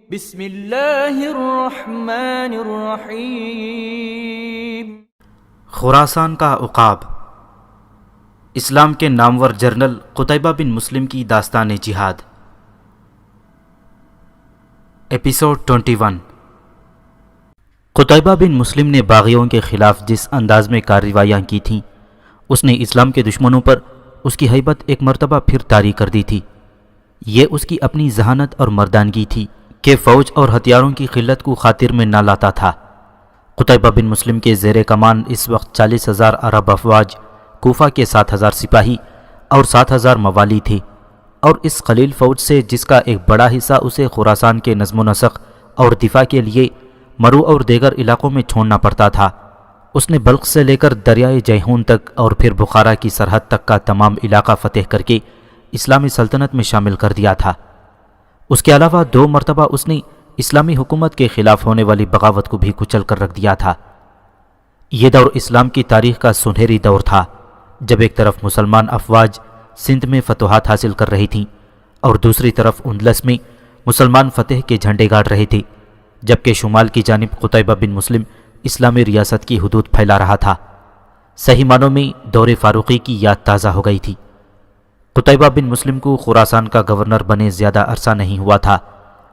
بسم اللہ الرحمن الرحیم۔ خراسان کا عقاب، اسلام کے نامور جنرل قتیبہ بن مسلم کی داستان جہاد، ایپیسوڈ 21۔ قتیبہ بن مسلم نے باغیوں کے خلاف جس انداز میں کارروائیاں کی تھیں، اس نے اسلام کے دشمنوں پر اس کی ہیبت ایک مرتبہ پھر طاری کر دی تھی۔ یہ اس کی اپنی ذہانت اور مردانگی تھی کہ فوج اور ہتھیاروں کی قلت کو خاطر میں نہ لاتا تھا۔ قتیبہ بن مسلم کے زیر کمان اس وقت 40,000 عرب افواج، کوفہ کے 7,000 سپاہی اور 7,000 موالی تھے، اور اس قلیل فوج سے جس کا ایک بڑا حصہ اسے خراسان کے نظم و نسق اور دفاع کے لیے مرو اور دیگر علاقوں میں چھوڑنا پڑتا تھا، اس نے بلخ سے لے کر دریائے جیحون تک اور پھر بخارا کی سرحد تک کا تمام علاقہ فتح کر کے اسلامی سلطنت میں شامل کر دیا تھا۔ اس کے علاوہ 2 مرتبہ اس نے اسلامی حکومت کے خلاف ہونے والی بغاوت کو بھی کچل کر رکھ دیا تھا۔ یہ دور اسلام کی تاریخ کا سنہری دور تھا، جب ایک طرف مسلمان افواج سندھ میں فتوحات حاصل کر رہی تھیں اور دوسری طرف اندلس میں مسلمان فتح کے جھنڈے گاڑ رہے تھے، جبکہ شمال کی جانب قتیبہ بن مسلم اسلامی ریاست کی حدود پھیلا رہا تھا۔ صحیح معنوں میں دور فاروقی کی یاد تازہ ہو گئی تھی۔ قتیبہ بن مسلم کو خراسان کا گورنر بنے زیادہ عرصہ نہیں ہوا تھا،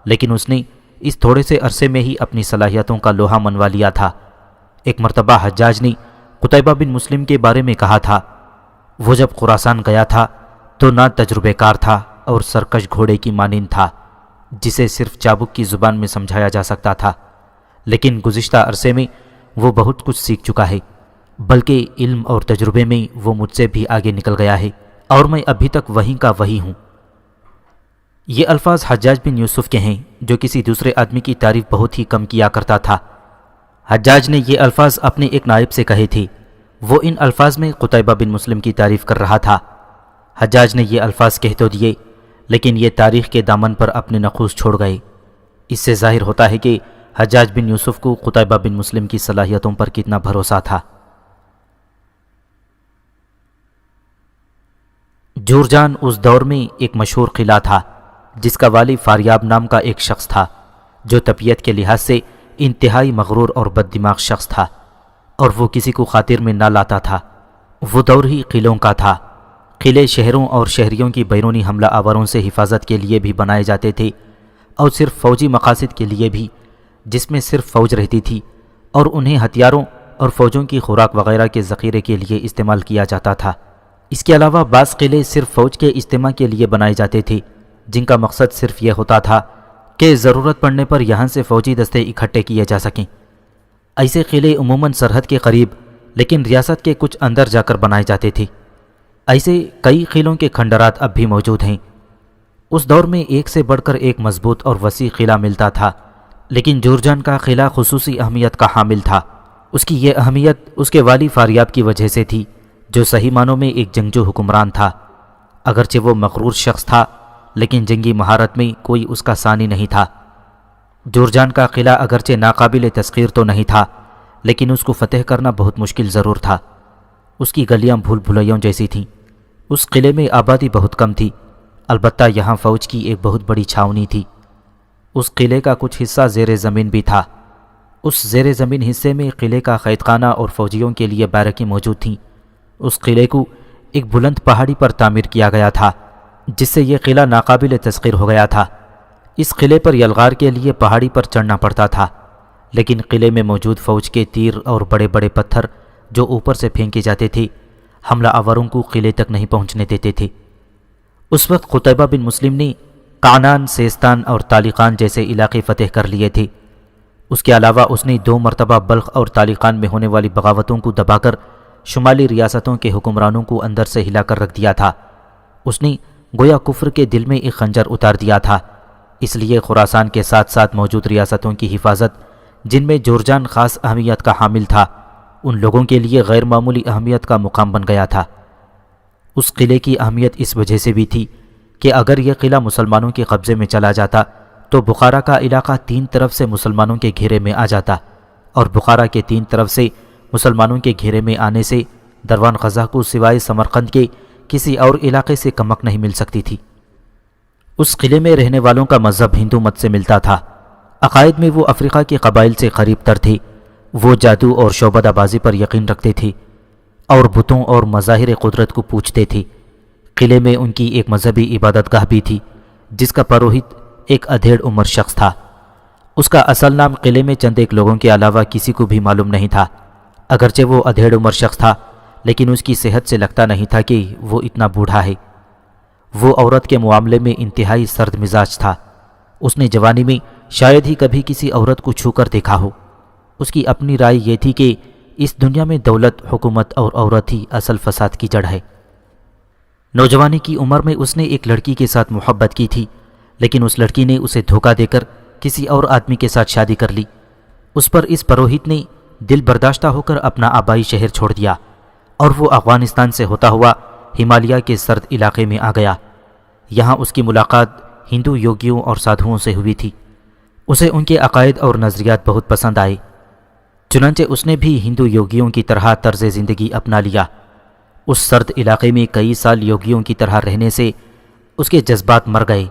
لیکن اس نے اس تھوڑے سے عرصے میں ہی اپنی صلاحیتوں کا لوہا منوا لیا تھا۔ ایک مرتبہ حجاج نے قتیبہ بن مسلم کے بارے میں کہا تھا، وہ جب خراسان گیا تھا تو نہ تجربے کار تھا اور سرکش گھوڑے کی مانند تھا جسے صرف چابک کی زبان میں سمجھایا جا سکتا تھا، لیکن گزشتہ عرصے میں وہ بہت کچھ سیکھ چکا ہے، بلکہ علم اور تجربے میں وہ مجھ سے بھی آگے نکل گیا ہے، اور میں ابھی تک وہیں کا وہی ہوں۔ یہ الفاظ حجاج بن یوسف کے ہیں، جو کسی دوسرے آدمی کی تعریف بہت ہی کم کیا کرتا تھا۔ حجاج نے یہ الفاظ اپنے ایک نائب سے کہے تھے، وہ ان الفاظ میں قتیبہ بن مسلم کی تعریف کر رہا تھا۔ حجاج نے یہ الفاظ کہہ تو دیے، لیکن یہ تاریخ کے دامن پر اپنے نقوش چھوڑ گئے۔ اس سے ظاہر ہوتا ہے کہ حجاج بن یوسف کو قتیبہ بن مسلم کی صلاحیتوں پر کتنا بھروسہ تھا۔ جورجان اس دور میں ایک مشہور قلعہ تھا، جس کا والی فاریاب نام کا ایک شخص تھا، جو طبیعت کے لحاظ سے انتہائی مغرور اور بد دماغ شخص تھا، اور وہ کسی کو خاطر میں نہ لاتا تھا۔ وہ دور ہی قلعوں کا تھا۔ قلعے شہروں اور شہریوں کی بیرونی حملہ آوروں سے حفاظت کے لیے بھی بنائے جاتے تھے، اور صرف فوجی مقاصد کے لیے بھی، جس میں صرف فوج رہتی تھی، اور انہیں ہتھیاروں اور فوجوں کی خوراک وغیرہ کے ذخیرے کے لیے استعمال کیا جاتا تھا۔ اس کے علاوہ بعض قلعے صرف فوج کے اجتماع کے لیے بنائے جاتے تھے، جن کا مقصد صرف یہ ہوتا تھا کہ ضرورت پڑنے پر یہاں سے فوجی دستے اکٹھے کیے جا سکیں۔ ایسے قلعے عموماً سرحد کے قریب لیکن ریاست کے کچھ اندر جا کر بنائے جاتے تھے۔ ایسے کئی قلعوں کے کھنڈرات اب بھی موجود ہیں۔ اس دور میں ایک سے بڑھ کر ایک مضبوط اور وسیع قلعہ ملتا تھا، لیکن جورجان کا قلعہ خصوصی اہمیت کا حامل تھا۔ اس کی یہ اہمیت اس کے والی فاریاب کی وجہ سے تھی، جو صحیح معنوں میں ایک جنگجو حکمران تھا۔ اگرچہ وہ مغرور شخص تھا، لیکن جنگی مہارت میں کوئی اس کا ثانی نہیں تھا۔ جورجان کا قلعہ اگرچہ ناقابل تسخیر تو نہیں تھا، لیکن اس کو فتح کرنا بہت مشکل ضرور تھا۔ اس کی گلیاں بھول بھلیوں جیسی تھیں۔ اس قلعے میں آبادی بہت کم تھی، البتہ یہاں فوج کی ایک بہت بڑی چھاؤنی تھی۔ اس قلعے کا کچھ حصہ زیر زمین بھی تھا۔ اس زیر زمین حصے میں قلعے کا قید خانہ اور فوجیوں کے لیے بیرکیں موجود تھیں۔ اس قلعے کو ایک بلند پہاڑی پر تعمیر کیا گیا تھا، جس سے یہ قلعہ ناقابل تسخیر ہو گیا تھا۔ اس قلعے پر یلغار کے لیے پہاڑی پر چڑھنا پڑتا تھا، لیکن قلعے میں موجود فوج کے تیر اور بڑے بڑے پتھر جو اوپر سے پھینکے جاتے تھے، حملہ آوروں کو قلعے تک نہیں پہنچنے دیتے تھے۔ اس وقت قتیبہ بن مسلم نے قعنان، سیستان اور تالیقان جیسے علاقے فتح کر لیے تھے۔ اس کے علاوہ اس نے 2 مرتبہ بلخ اور تالیقان میں ہونے والی بغاوتوں کو دبا کر شمالی ریاستوں کے حکمرانوں کو اندر سے ہلا کر رکھ دیا تھا۔ اس نے گویا کفر کے دل میں ایک خنجر اتار دیا تھا۔ اس لیے خراسان کے ساتھ ساتھ موجود ریاستوں کی حفاظت، جن میں جورجان خاص اہمیت کا حامل تھا، ان لوگوں کے لیے غیر معمولی اہمیت کا مقام بن گیا تھا۔ اس قلعے کی اہمیت اس وجہ سے بھی تھی کہ اگر یہ قلعہ مسلمانوں کے قبضے میں چلا جاتا تو بخارا کا علاقہ 3 طرف سے مسلمانوں کے گھیرے میں آ جاتا، اور بخارا کے 3 طرف سے مسلمانوں کے گھیرے میں آنے سے دروان غزہ کو سوائے سمرقند کے کسی اور علاقے سے کمک نہیں مل سکتی تھی۔ اس قلعے میں رہنے والوں کا مذہب ہندو مت سے ملتا تھا، عقائد میں وہ افریقہ کے قبائل سے قریب تر تھے۔ وہ جادو اور شعبدہ بازی پر یقین رکھتے تھے اور بتوں اور مظاہر قدرت کو پوجتے تھے۔ قلعے میں ان کی ایک مذہبی عبادت گاہ بھی تھی جس کا پروہت ایک ادھیڑ عمر شخص تھا۔ اس کا اصل نام قلعے میں چند ایک لوگوں کے علاوہ کسی کو بھی معلوم نہیں تھا۔ اگرچہ وہ ادھیڑ عمر شخص تھا لیکن اس کی صحت سے لگتا نہیں تھا کہ وہ اتنا بوڑھا ہے۔ وہ عورت کے معاملے میں انتہائی سرد مزاج تھا۔ اس نے جوانی میں شاید ہی کبھی کسی عورت کو چھو کر دیکھا ہو۔ اس کی اپنی رائے یہ تھی کہ اس دنیا میں دولت، حکومت اور عورت ہی اصل فساد کی جڑ ہے۔ نوجوانی کی عمر میں اس نے ایک لڑکی کے ساتھ محبت کی تھی لیکن اس لڑکی نے اسے دھوکہ دے کر کسی اور آدمی کے ساتھ شادی کر لی۔ اس پر اس پروہت نے دل برداشتہ ہو کر اپنا آبائی شہر چھوڑ دیا اور وہ افغانستان سے ہوتا ہوا ہمالیہ کے سرد علاقے میں آ گیا۔ یہاں اس کی ملاقات ہندو یوگیوں اور سادھوؤں سے ہوئی تھی۔ اسے ان کے عقائد اور نظریات بہت پسند آئے، چنانچہ اس نے بھی ہندو یوگیوں کی طرح طرز زندگی اپنا لیا۔ اس سرد علاقے میں کئی سال یوگیوں کی طرح رہنے سے اس کے جذبات مر گئے۔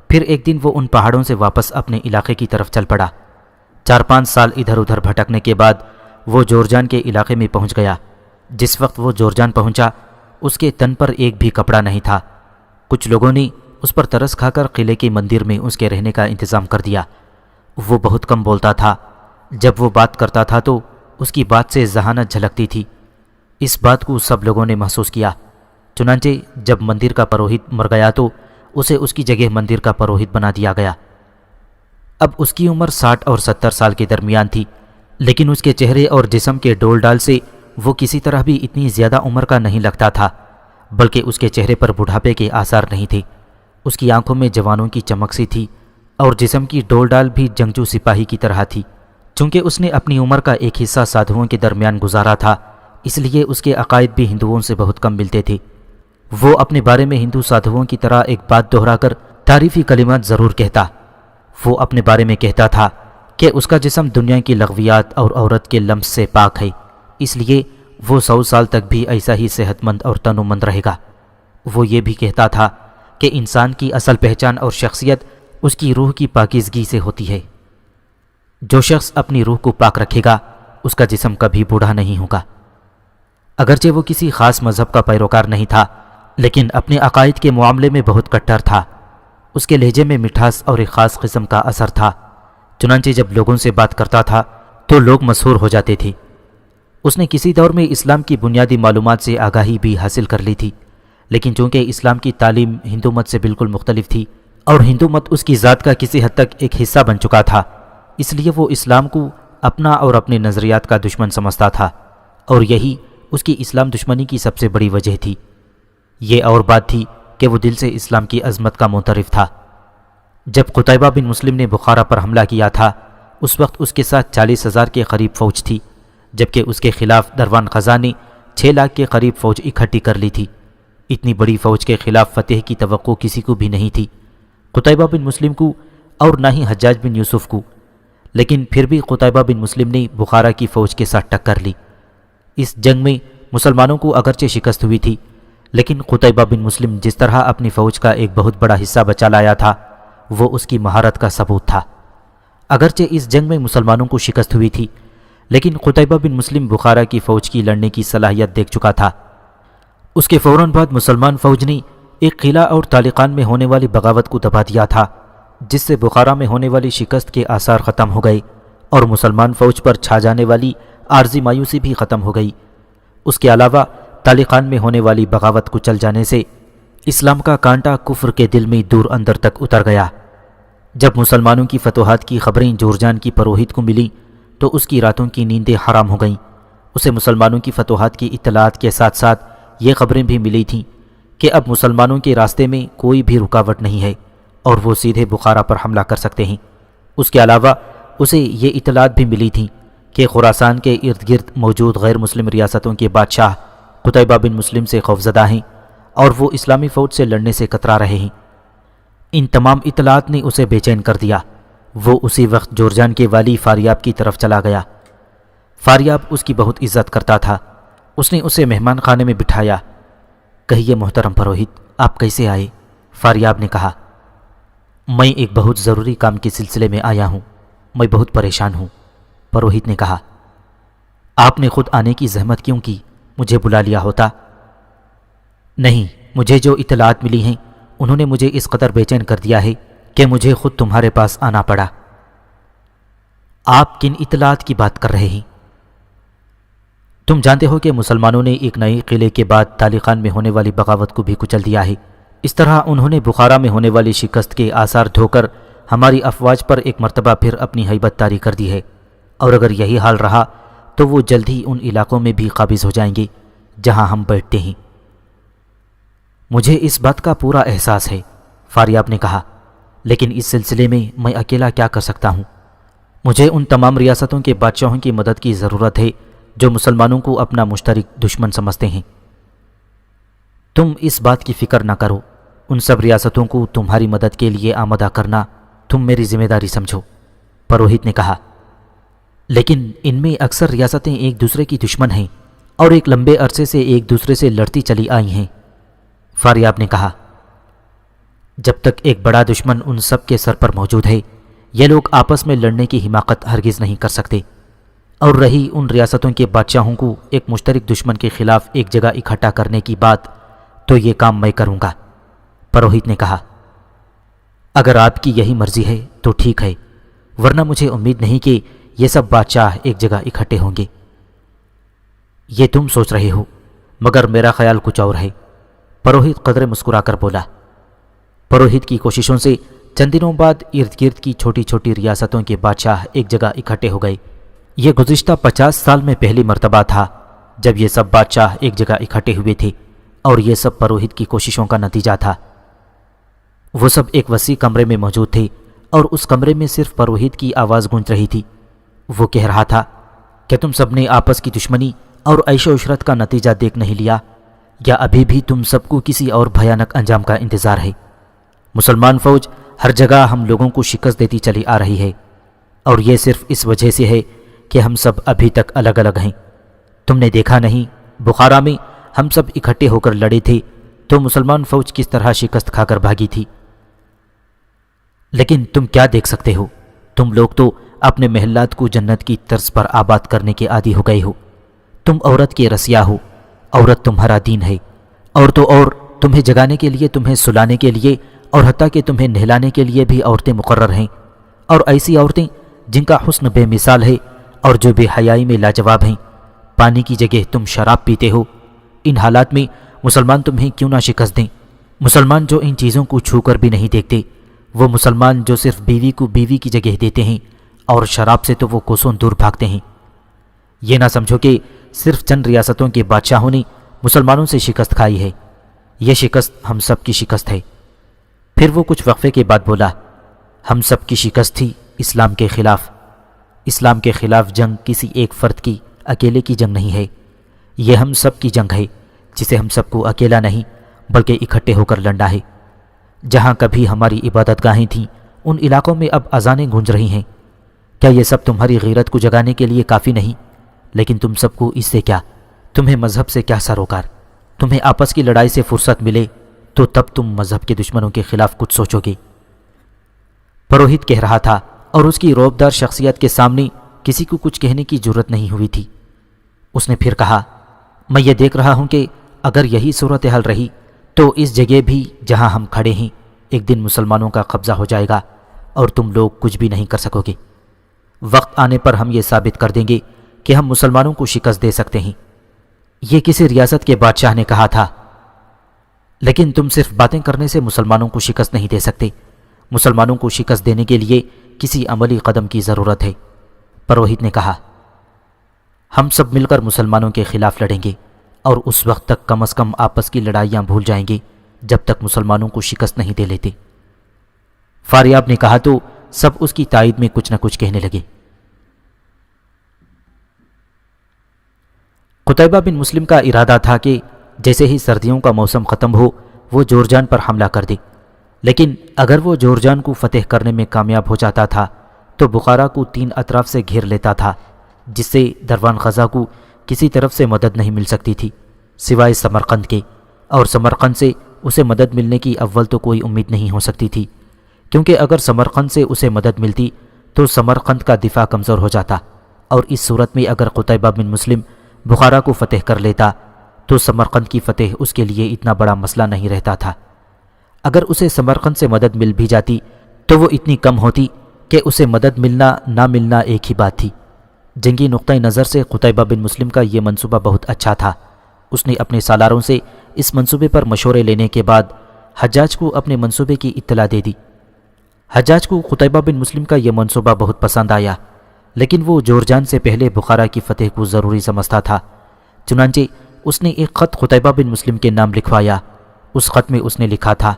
پھر ایک دن وہ ان پہاڑوں سے واپس اپنے علاقے کی طرف چل پڑا۔ 4-5 سال ادھر ادھر بھٹکنے کے بعد وہ جورجان کے علاقے میں پہنچ گیا۔ جس وقت وہ جورجان پہنچا اس کے تن پر ایک بھی کپڑا نہیں تھا۔ کچھ لوگوں نے اس پر ترس کھا کر قلعے کے مندر میں اس کے رہنے کا انتظام کر دیا۔ وہ بہت کم بولتا تھا۔ جب وہ بات کرتا تھا تو اس کی بات سے ذہانت جھلکتی تھی۔ اس بات کو سب لوگوں نے محسوس کیا۔ چنانچہ جب مندر کا پروہت مر گیا تو اسے اس کی جگہ مندر کا پروہت بنا دیا گیا۔ اب اس کی عمر 60 اور 70 سال کے درمیان تھی، لیکن اس کے چہرے اور جسم کے ڈول ڈال سے وہ کسی طرح بھی اتنی زیادہ عمر کا نہیں لگتا تھا، بلکہ اس کے چہرے پر بڑھاپے کے آثار نہیں تھے۔ اس کی آنکھوں میں جوانوں کی چمک سی تھی اور جسم کی ڈول ڈال بھی جنگجو سپاہی کی طرح تھی۔ چونکہ اس نے اپنی عمر کا ایک حصہ سادھوؤں کے درمیان گزارا تھا، اس لیے اس کے عقائد بھی ہندوؤں سے بہت کم ملتے تھے۔ وہ اپنے بارے میں ہندو سادھوؤں کی طرح ایک بات دہرا کر تعریفی کلمات ضرور کہتا۔ وہ اپنے بارے میں کہتا تھا کہ اس کا جسم دنیا کی لغویات اور عورت کے لمس سے پاک ہے، اس لیے وہ 100 سال تک بھی ایسا ہی صحت مند اور تنومند رہے گا۔ وہ یہ بھی کہتا تھا کہ انسان کی اصل پہچان اور شخصیت اس کی روح کی پاکیزگی سے ہوتی ہے۔ جو شخص اپنی روح کو پاک رکھے گا اس کا جسم کبھی بوڑھا نہیں ہوگا۔ اگرچہ وہ کسی خاص مذہب کا پیروکار نہیں تھا لیکن اپنے عقائد کے معاملے میں بہت کٹر تھا۔ اس کے لہجے میں مٹھاس اور ایک خاص قسم کا اثر تھا، چنانچہ جب لوگوں سے بات کرتا تھا تو لوگ مسحور ہو جاتے تھے۔ اس نے کسی دور میں اسلام کی بنیادی معلومات سے آگاہی بھی حاصل کر لی تھی، لیکن چونکہ اسلام کی تعلیم ہندو مت سے بالکل مختلف تھی اور ہندو مت اس کی ذات کا کسی حد تک ایک حصہ بن چکا تھا، اس لیے وہ اسلام کو اپنا اور اپنے نظریات کا دشمن سمجھتا تھا، اور یہی اس کی اسلام دشمنی کی سب سے بڑی وجہ تھی۔ یہ اور بات تھی کہ وہ دل سے اسلام کی عظمت کا معترف تھا۔ جب قتیبہ بن مسلم نے بخارا پر حملہ کیا تھا اس وقت اس کے ساتھ 40,000 کے قریب فوج تھی، جبکہ اس کے خلاف دروان خزاں نے 6 لاکھ کے قریب فوج اکٹھی کر لی تھی۔ اتنی بڑی فوج کے خلاف فتح کی توقع کسی کو بھی نہیں تھی، قتیبہ بن مسلم کو اور نہ ہی حجاج بن یوسف کو، لیکن پھر بھی قتیبہ بن مسلم نے بخارا کی فوج کے ساتھ ٹکر لی۔ اس جنگ میں مسلمانوں کو اگرچہ شکست ہوئی تھی، لیکن قتیبہ بن مسلم جس طرح اپنی فوج کا ایک بہت بڑا حصہ بچا لایا تھا وہ اس کی مہارت کا ثبوت تھا۔ اگرچہ اس جنگ میں مسلمانوں کو شکست ہوئی تھی لیکن قتیبہ بن مسلم بخارا کی فوج کی لڑنے کی صلاحیت دیکھ چکا تھا۔ اس کے فوراً بعد مسلمان فوج نے ایک قلعہ اور طالقان میں ہونے والی بغاوت کو دبا دیا تھا، جس سے بخارا میں ہونے والی شکست کے آثار ختم ہو گئے اور مسلمان فوج پر چھا جانے والی عارضی مایوسی بھی ختم ہو گئی۔ اس کے علاوہ طالقان میں ہونے والی بغاوت کو چل جانے سے اسلام کا کانٹا کفر کے دل میں دور اندر تک اتر گیا۔ جب مسلمانوں کی فتوحات کی خبریں جورجان کی پروہت کو ملیں تو اس کی راتوں کی نیندیں حرام ہو گئیں۔ اسے مسلمانوں کی فتوحات کی اطلاعات کے ساتھ ساتھ یہ خبریں بھی ملی تھیں کہ اب مسلمانوں کے راستے میں کوئی بھی رکاوٹ نہیں ہے اور وہ سیدھے بخارا پر حملہ کر سکتے ہیں۔ اس کے علاوہ اسے یہ اطلاعات بھی ملی تھیں کہ خراسان کے ارد گرد موجود غیر مسلم ریاستوں کے بادشاہ قتیبہ بن مسلم سے خوفزدہ ہیں اور وہ اسلامی فوج سے لڑنے سے کترا رہے ہیں۔ ان تمام اطلاعات نے اسے بے چین کر دیا۔ وہ اسی وقت جورجان کے والی فاریاب کی طرف چلا گیا۔ فاریاب اس کی بہت عزت کرتا تھا۔ اس نے اسے مہمان خانے میں بٹھایا۔ کہیے محترم پروہت، آپ کیسے آئے؟ فاریاب نے کہا۔ میں ایک بہت ضروری کام کے سلسلے میں آیا ہوں، میں بہت پریشان ہوں۔ پروہت نے کہا، آپ نے خود آنے کی زحمت کیوں کی؟ مجھے بلا لیا ہوتا۔ نہیں، مجھے جو اطلاعات ملی ہیں انہوں نے مجھے اس قدر بے چین کر دیا ہے کہ مجھے خود تمہارے پاس آنا پڑا۔ آپ کن اطلاعات کی بات کر رہے ہیں؟ تم جانتے ہو کہ مسلمانوں نے ایک نئے قلعے کے بعد تالیخان میں ہونے والی بغاوت کو بھی کچل دیا ہے۔ اس طرح انہوں نے بخارا میں ہونے والی شکست کے آثار دھو کر ہماری افواج پر ایک مرتبہ پھر اپنی ہیبت طاری کر دی ہے، اور اگر یہی حال رہا تو وہ جلد ہی ان علاقوں میں بھی قابض ہو جائیں گے جہاں ہم بیٹھتے ہیں۔ مجھے اس بات کا پورا احساس ہے، فاریاب نے کہا، لیکن اس سلسلے میں اکیلا کیا کر سکتا ہوں؟ مجھے ان تمام ریاستوں کے بادشاہوں کی مدد کی ضرورت ہے جو مسلمانوں کو اپنا مشترک دشمن سمجھتے ہیں۔ تم اس بات کی فکر نہ کرو، ان سب ریاستوں کو تمہاری مدد کے لیے آمادہ کرنا تم میری ذمہ داری سمجھو، پروہت نے کہا۔ لیکن ان میں اکثر ریاستیں ایک دوسرے کی دشمن ہیں اور ایک لمبے عرصے سے ایک دوسرے سے لڑتی چلی آئی ہیں، فاریاب نے کہا۔ جب تک ایک بڑا دشمن ان سب کے سر پر موجود ہے، یہ لوگ آپس میں لڑنے کی حماقت ہرگز نہیں کر سکتے، اور رہی ان ریاستوں کے بادشاہوں کو ایک مشترک دشمن کے خلاف ایک جگہ اکٹھا کرنے کی بات، تو یہ کام میں کروں گا، پروہت نے کہا۔ اگر آپ کی یہی مرضی ہے تو ٹھیک ہے، ورنہ مجھے امید نہیں کہ یہ سب بادشاہ ایک جگہ اکٹھے ہوں گے۔ یہ تم سوچ رہے ہو، مگر میرا خیال کچھ اور ہے، پروہت قدرے مسکرا کر بولا۔ پروہت کی کوششوں سے چند دنوں بعد ارد گرد کی چھوٹی چھوٹی ریاستوں کے بادشاہ ایک جگہ اکٹھے ہو گئے۔ یہ گزشتہ 50 سال میں پہلی مرتبہ تھا جب یہ سب بادشاہ ایک جگہ اکٹھے ہوئے تھے، اور یہ سب پروہت کی کوششوں کا نتیجہ تھا۔ وہ سب ایک وسیع کمرے میں موجود تھے، اور اس کمرے میں صرف پروہت کی آواز گونج رہی تھی۔ وہ کہہ رہا تھا کہ تم سب نے آپس کی دشمنی اور عیش و عشرت کا نتیجہ دیکھ نہیں لیا، یا ابھی بھی تم سب کو کسی اور بھیانک انجام کا انتظار ہے؟ مسلمان فوج ہر جگہ ہم لوگوں کو شکست دیتی چلی آ رہی ہے، اور یہ صرف اس وجہ سے ہے کہ ہم سب ابھی تک الگ الگ ہیں۔ تم نے دیکھا نہیں، بخارا میں ہم سب اکٹھے ہو کر لڑے تھے تو مسلمان فوج کس طرح شکست کھا کر بھاگی تھی۔ لیکن تم کیا دیکھ سکتے ہو؟ تم لوگ تو اپنے محلات کو جنت کی طرز پر آباد کرنے کے عادی ہو گئے ہو۔ تم عورت کے رسیا ہو، عورت تمہارا دین ہے، اور تو اور تمہیں جگانے کے لیے، تمہیں سلانے کے لیے، اور حتیٰ کہ تمہیں نہلانے کے لیے بھی عورتیں مقرر ہیں، اور ایسی عورتیں جن کا حسن بے مثال ہے اور جو بے حیائی میں لاجواب ہیں۔ پانی کی جگہ تم شراب پیتے ہو۔ ان حالات میں مسلمان تمہیں کیوں نہ شکست دیں؟ مسلمان جو ان چیزوں کو چھو کر بھی نہیں دیکھتے، وہ مسلمان جو صرف بیوی کو بیوی کی جگہ دیتے ہیں، اور شراب سے تو وہ کوسوں دور بھاگتے ہیں۔ یہ نہ سمجھو کہ صرف چند ریاستوں کے بادشاہوں نے مسلمانوں سے شکست کھائی ہے، یہ شکست ہم سب کی شکست ہے۔ پھر وہ کچھ وقفے کے بعد بولا، ہم سب کی شکست تھی اسلام کے خلاف۔ اسلام کے خلاف جنگ کسی ایک فرد کی اکیلے کی جنگ نہیں ہے، یہ ہم سب کی جنگ ہے، جسے ہم سب کو اکیلا نہیں بلکہ اکٹھے ہو کر لڑنا ہے۔ جہاں کبھی ہماری عبادت گاہیں تھیں، ان علاقوں میں اب اذانیں گونج رہی ہیں۔ کیا یہ سب تمہاری غیرت کو جگانے کے لیے کافی نہیں؟ لیکن تم سب کو اس سے کیا؟ تمہیں مذہب سے کیا سروکار؟ تمہیں آپس کی لڑائی سے فرصت ملے تو تب تم مذہب کے دشمنوں کے خلاف کچھ سوچو گے۔ پروہت کہہ رہا تھا، اور اس کی روبدار شخصیت کے سامنے کسی کو کچھ کہنے کی جرت نہیں ہوئی تھی۔ اس نے پھر کہا، میں یہ دیکھ رہا ہوں کہ اگر یہی صورتحال رہی تو اس جگہ بھی جہاں ہم کھڑے ہیں ایک دن مسلمانوں کا قبضہ ہو جائے گا، اور تم لوگ کچھ بھی نہیں کر سکو گے۔ وقت آنے پر ہم یہ ثابت کر دیں گے کہ ہم مسلمانوں کو شکست دے سکتے ہیں۔ یہ کسی ریاست کے بادشاہ نے کہا تھا۔ لیکن تم صرف باتیں کرنے سے مسلمانوں کو شکست نہیں دے سکتے۔ مسلمانوں کو شکست دینے کے لیے کسی عملی قدم کی ضرورت ہے، پروہت نے کہا۔ ہم سب مل کر مسلمانوں کے خلاف لڑیں گے، اور اس وقت تک کم از کم آپس کی لڑائیاں بھول جائیں گے جب تک مسلمانوں کو شکست نہیں دے لیتے۔ فاریاب نے کہا تو سب اس کی تائید میں کچھ نہ کچھ کہنے لگے۔ قتیبہ بن مسلم کا ارادہ تھا کہ جیسے ہی سردیوں کا موسم ختم ہو وہ جورجان پر حملہ کر دے، لیکن اگر وہ جورجان کو فتح کرنے میں کامیاب ہو جاتا تھا تو بخارا کو 3 اطراف سے گھیر لیتا تھا، جس سے دروان غزہ کو کسی طرف سے مدد نہیں مل سکتی تھی سوائے سمرقند کے، اور سمرقند سے اسے مدد ملنے کی اول تو کوئی امید نہیں ہو سکتی تھی، کیونکہ اگر سمرقند سے اسے مدد ملتی تو سمرقند کا دفاع کمزور ہو جاتا، اور اس صورت میں اگر قتیبہ بن مسلم بخارا کو فتح کر لیتا تو سمرقند کی فتح اس کے لیے اتنا بڑا مسئلہ نہیں رہتا تھا۔ اگر اسے سمرقند سے مدد مل بھی جاتی تو وہ اتنی کم ہوتی کہ اسے مدد ملنا نہ ملنا ایک ہی بات تھی۔ جنگی نقطہ نظر سے قتیبہ بن مسلم کا یہ منصوبہ بہت اچھا تھا۔ اس نے اپنے سالاروں سے اس منصوبے پر مشورے لینے کے بعد حجاج کو اپنے منصوبے کی اطلاع دے دی۔ حجاج کو قتیبہ بن مسلم کا یہ منصوبہ بہت پسند آیا، لیکن وہ جورجان سے پہلے بخارا کی فتح کو ضروری سمجھتا تھا۔ چنانچہ اس نے ایک خط قتیبہ بن مسلم کے نام لکھوایا۔ اس خط میں اس نے لکھا تھا،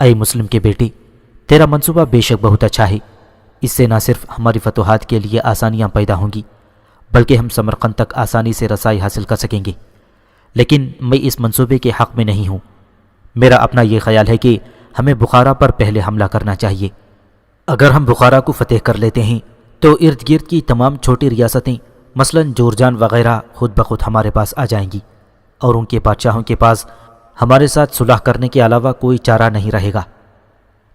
اے مسلم کے بیٹے، تیرا منصوبہ بے شک بہت اچھا ہے۔ اس سے نہ صرف ہماری فتوحات کے لیے آسانیاں پیدا ہوں گی، بلکہ ہم سمرقند تک آسانی سے رسائی حاصل کر سکیں گے، لیکن میں اس منصوبے کے حق میں نہیں ہوں۔ میرا اپنا یہ خیال ہے کہ ہمیں بخارا پر پہلے حملہ کرنا چاہیے۔ اگر ہم بخارا کو فتح کر لیتے ہیں تو ارد گرد کی تمام چھوٹی ریاستیں مثلا جورجان وغیرہ خود بخود ہمارے پاس آ جائیں گی، اور ان کے بادشاہوں کے پاس ہمارے ساتھ صلح کرنے کے علاوہ کوئی چارہ نہیں رہے گا۔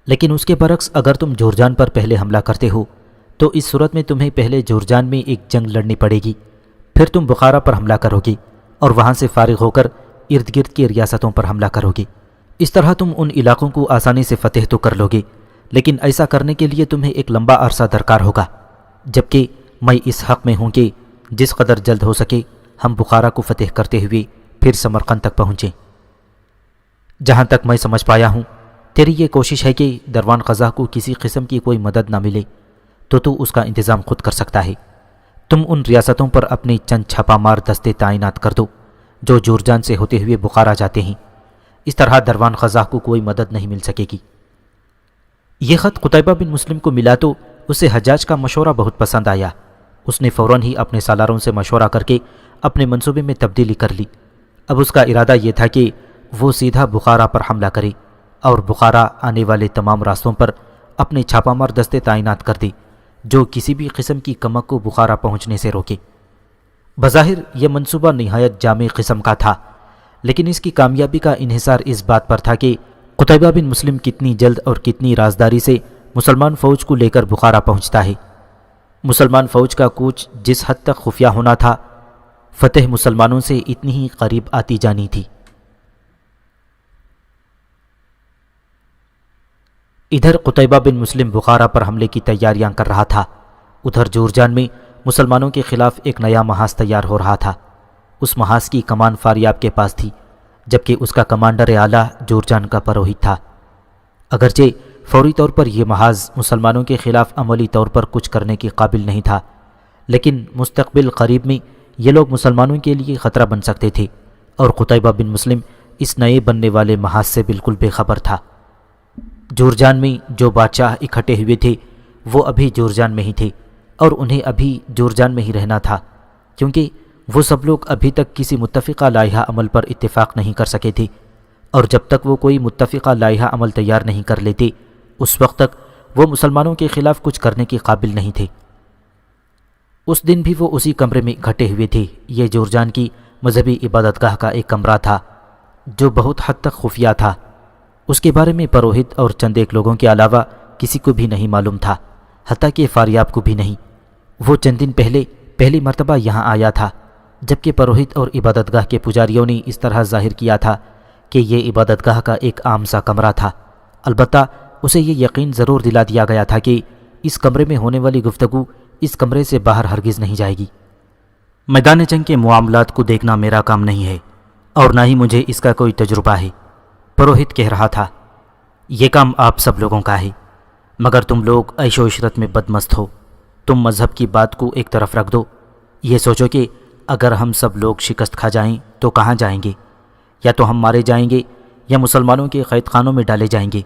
لیکن اس کے برعکس اگر تم جورجان پر پہلے حملہ کرتے ہو تو اس صورت میں تمہیں پہلے جورجان میں ایک جنگ لڑنی پڑے گی، پھر تم بخارا پر حملہ کرو گے اور وہاں سے فارغ ہو کر ارد گرد کی ریاستوں پر حملہ کرو گے۔ اس طرح تم ان علاقوں کو آسانی سے فتح تو کر لو گے، لیکن ایسا کرنے کے لیے تمہیں ایک لمبا عرصہ درکار ہوگا، جبکہ میں اس حق میں ہوں کہ جس قدر جلد ہو سکے ہم بخارا کو فتح کرتے ہوئے پھر سمرقند تک پہنچیں۔ جہاں تک میں سمجھ پایا ہوں تیری یہ کوشش ہے کہ دروان قضا کو کسی قسم کی کوئی مدد نہ ملے تو اس کا انتظام خود کر سکتا ہے۔ تم ان ریاستوں پر اپنے چند چھاپا مار دستے تعینات کر دو جو جورجان سے ہوتے ہوئے بخارا جاتے ہیں، اس طرح دروان قضا کو کوئی مدد نہیں مل سکے گی۔ یہ خط قتیبہ بن مسلم کو ملا تو اسے حجاج کا مشورہ بہت پسند آیا۔ اس نے فوراً ہی اپنے سالاروں سے مشورہ کر کے اپنے منصوبے میں تبدیلی کر لی۔ اب اس کا ارادہ یہ تھا کہ وہ سیدھا بخارا پر حملہ کرے اور بخارا آنے والے تمام راستوں پر اپنے چھاپا مار دستے تعینات کر دے جو کسی بھی قسم کی کمک کو بخارا پہنچنے سے روکے۔ بظاہر یہ منصوبہ نہایت جامع قسم کا تھا، لیکن اس کی کامیابی کا انحصار اس بات پر تھا کہ قتیبہ بن مسلم کتنی جلد اور کتنی رازداری سے مسلمان فوج کو لے کر بخارا پہنچتا ہے۔ مسلمان فوج کا کوچ جس حد تک خفیہ ہونا تھا، فتح مسلمانوں سے اتنی ہی قریب آتی جانی تھی۔ ادھر قتیبہ بن مسلم بخارا پر حملے کی تیاریاں کر رہا تھا، ادھر جورجان میں مسلمانوں کے خلاف ایک نیا محاذ تیار ہو رہا تھا۔ اس محاذ کی کمان فاریاب کے پاس تھی، جبکہ اس کا کمانڈر اعلیٰ جورجان کا پروہت تھا۔ اگرچہ فوری طور پر یہ محاذ مسلمانوں کے خلاف عملی طور پر کچھ کرنے کے قابل نہیں تھا، لیکن مستقبل قریب میں یہ لوگ مسلمانوں کے لیے خطرہ بن سکتے تھے، اور قتیبہ بن مسلم اس نئے بننے والے محاذ سے بالکل بے خبر تھا۔ جورجان میں جو بادشاہ اکٹھے ہوئے تھے وہ ابھی جورجان میں ہی تھے، اور انہیں ابھی جورجان میں ہی رہنا تھا، کیونکہ وہ سب لوگ ابھی تک کسی متفقہ لائحہ عمل پر اتفاق نہیں کر سکے تھے، اور جب تک وہ کوئی متفقہ لائحہ عمل تیار نہیں کر لیتے اس وقت تک وہ مسلمانوں کے خلاف کچھ کرنے کے قابل نہیں تھے۔ اس دن بھی وہ اسی کمرے میں اکٹھے ہوئے تھے۔ یہ جورجان کی مذہبی عبادت گاہ کا ایک کمرہ تھا جو بہت حد تک خفیہ تھا۔ اس کے بارے میں پروہت اور چند ایک لوگوں کے علاوہ کسی کو بھی نہیں معلوم تھا، حتیٰ کہ فاریاب کو بھی نہیں۔ وہ چند دن پہلی مرتبہ یہاں آیا تھا، جبکہ پروہت اور عبادت گاہ کے پجاریوں نے اس طرح ظاہر کیا تھا کہ یہ عبادت گاہ کا ایک عام سا کمرہ تھا۔ البتہ اسے یہ یقین ضرور دلا دیا گیا تھا کہ اس کمرے میں ہونے والی گفتگو اس کمرے سے باہر ہرگز نہیں جائے گی۔ میدان جنگ کے معاملات کو دیکھنا میرا کام نہیں ہے، اور نہ ہی مجھے اس کا کوئی تجربہ ہے، پروہت کہہ رہا تھا۔ یہ کام آپ سب لوگوں کا ہے، مگر تم لوگ عیش و عشرت میں بدمست ہو۔ تم مذہب کی بات کو ایک طرف رکھ دو، یہ سوچو کہ اگر ہم سب لوگ شکست کھا جائیں تو کہاں جائیں گے؟ یا تو ہم مارے جائیں گے یا مسلمانوں کے قید خانوں میں ڈالے جائیں گے،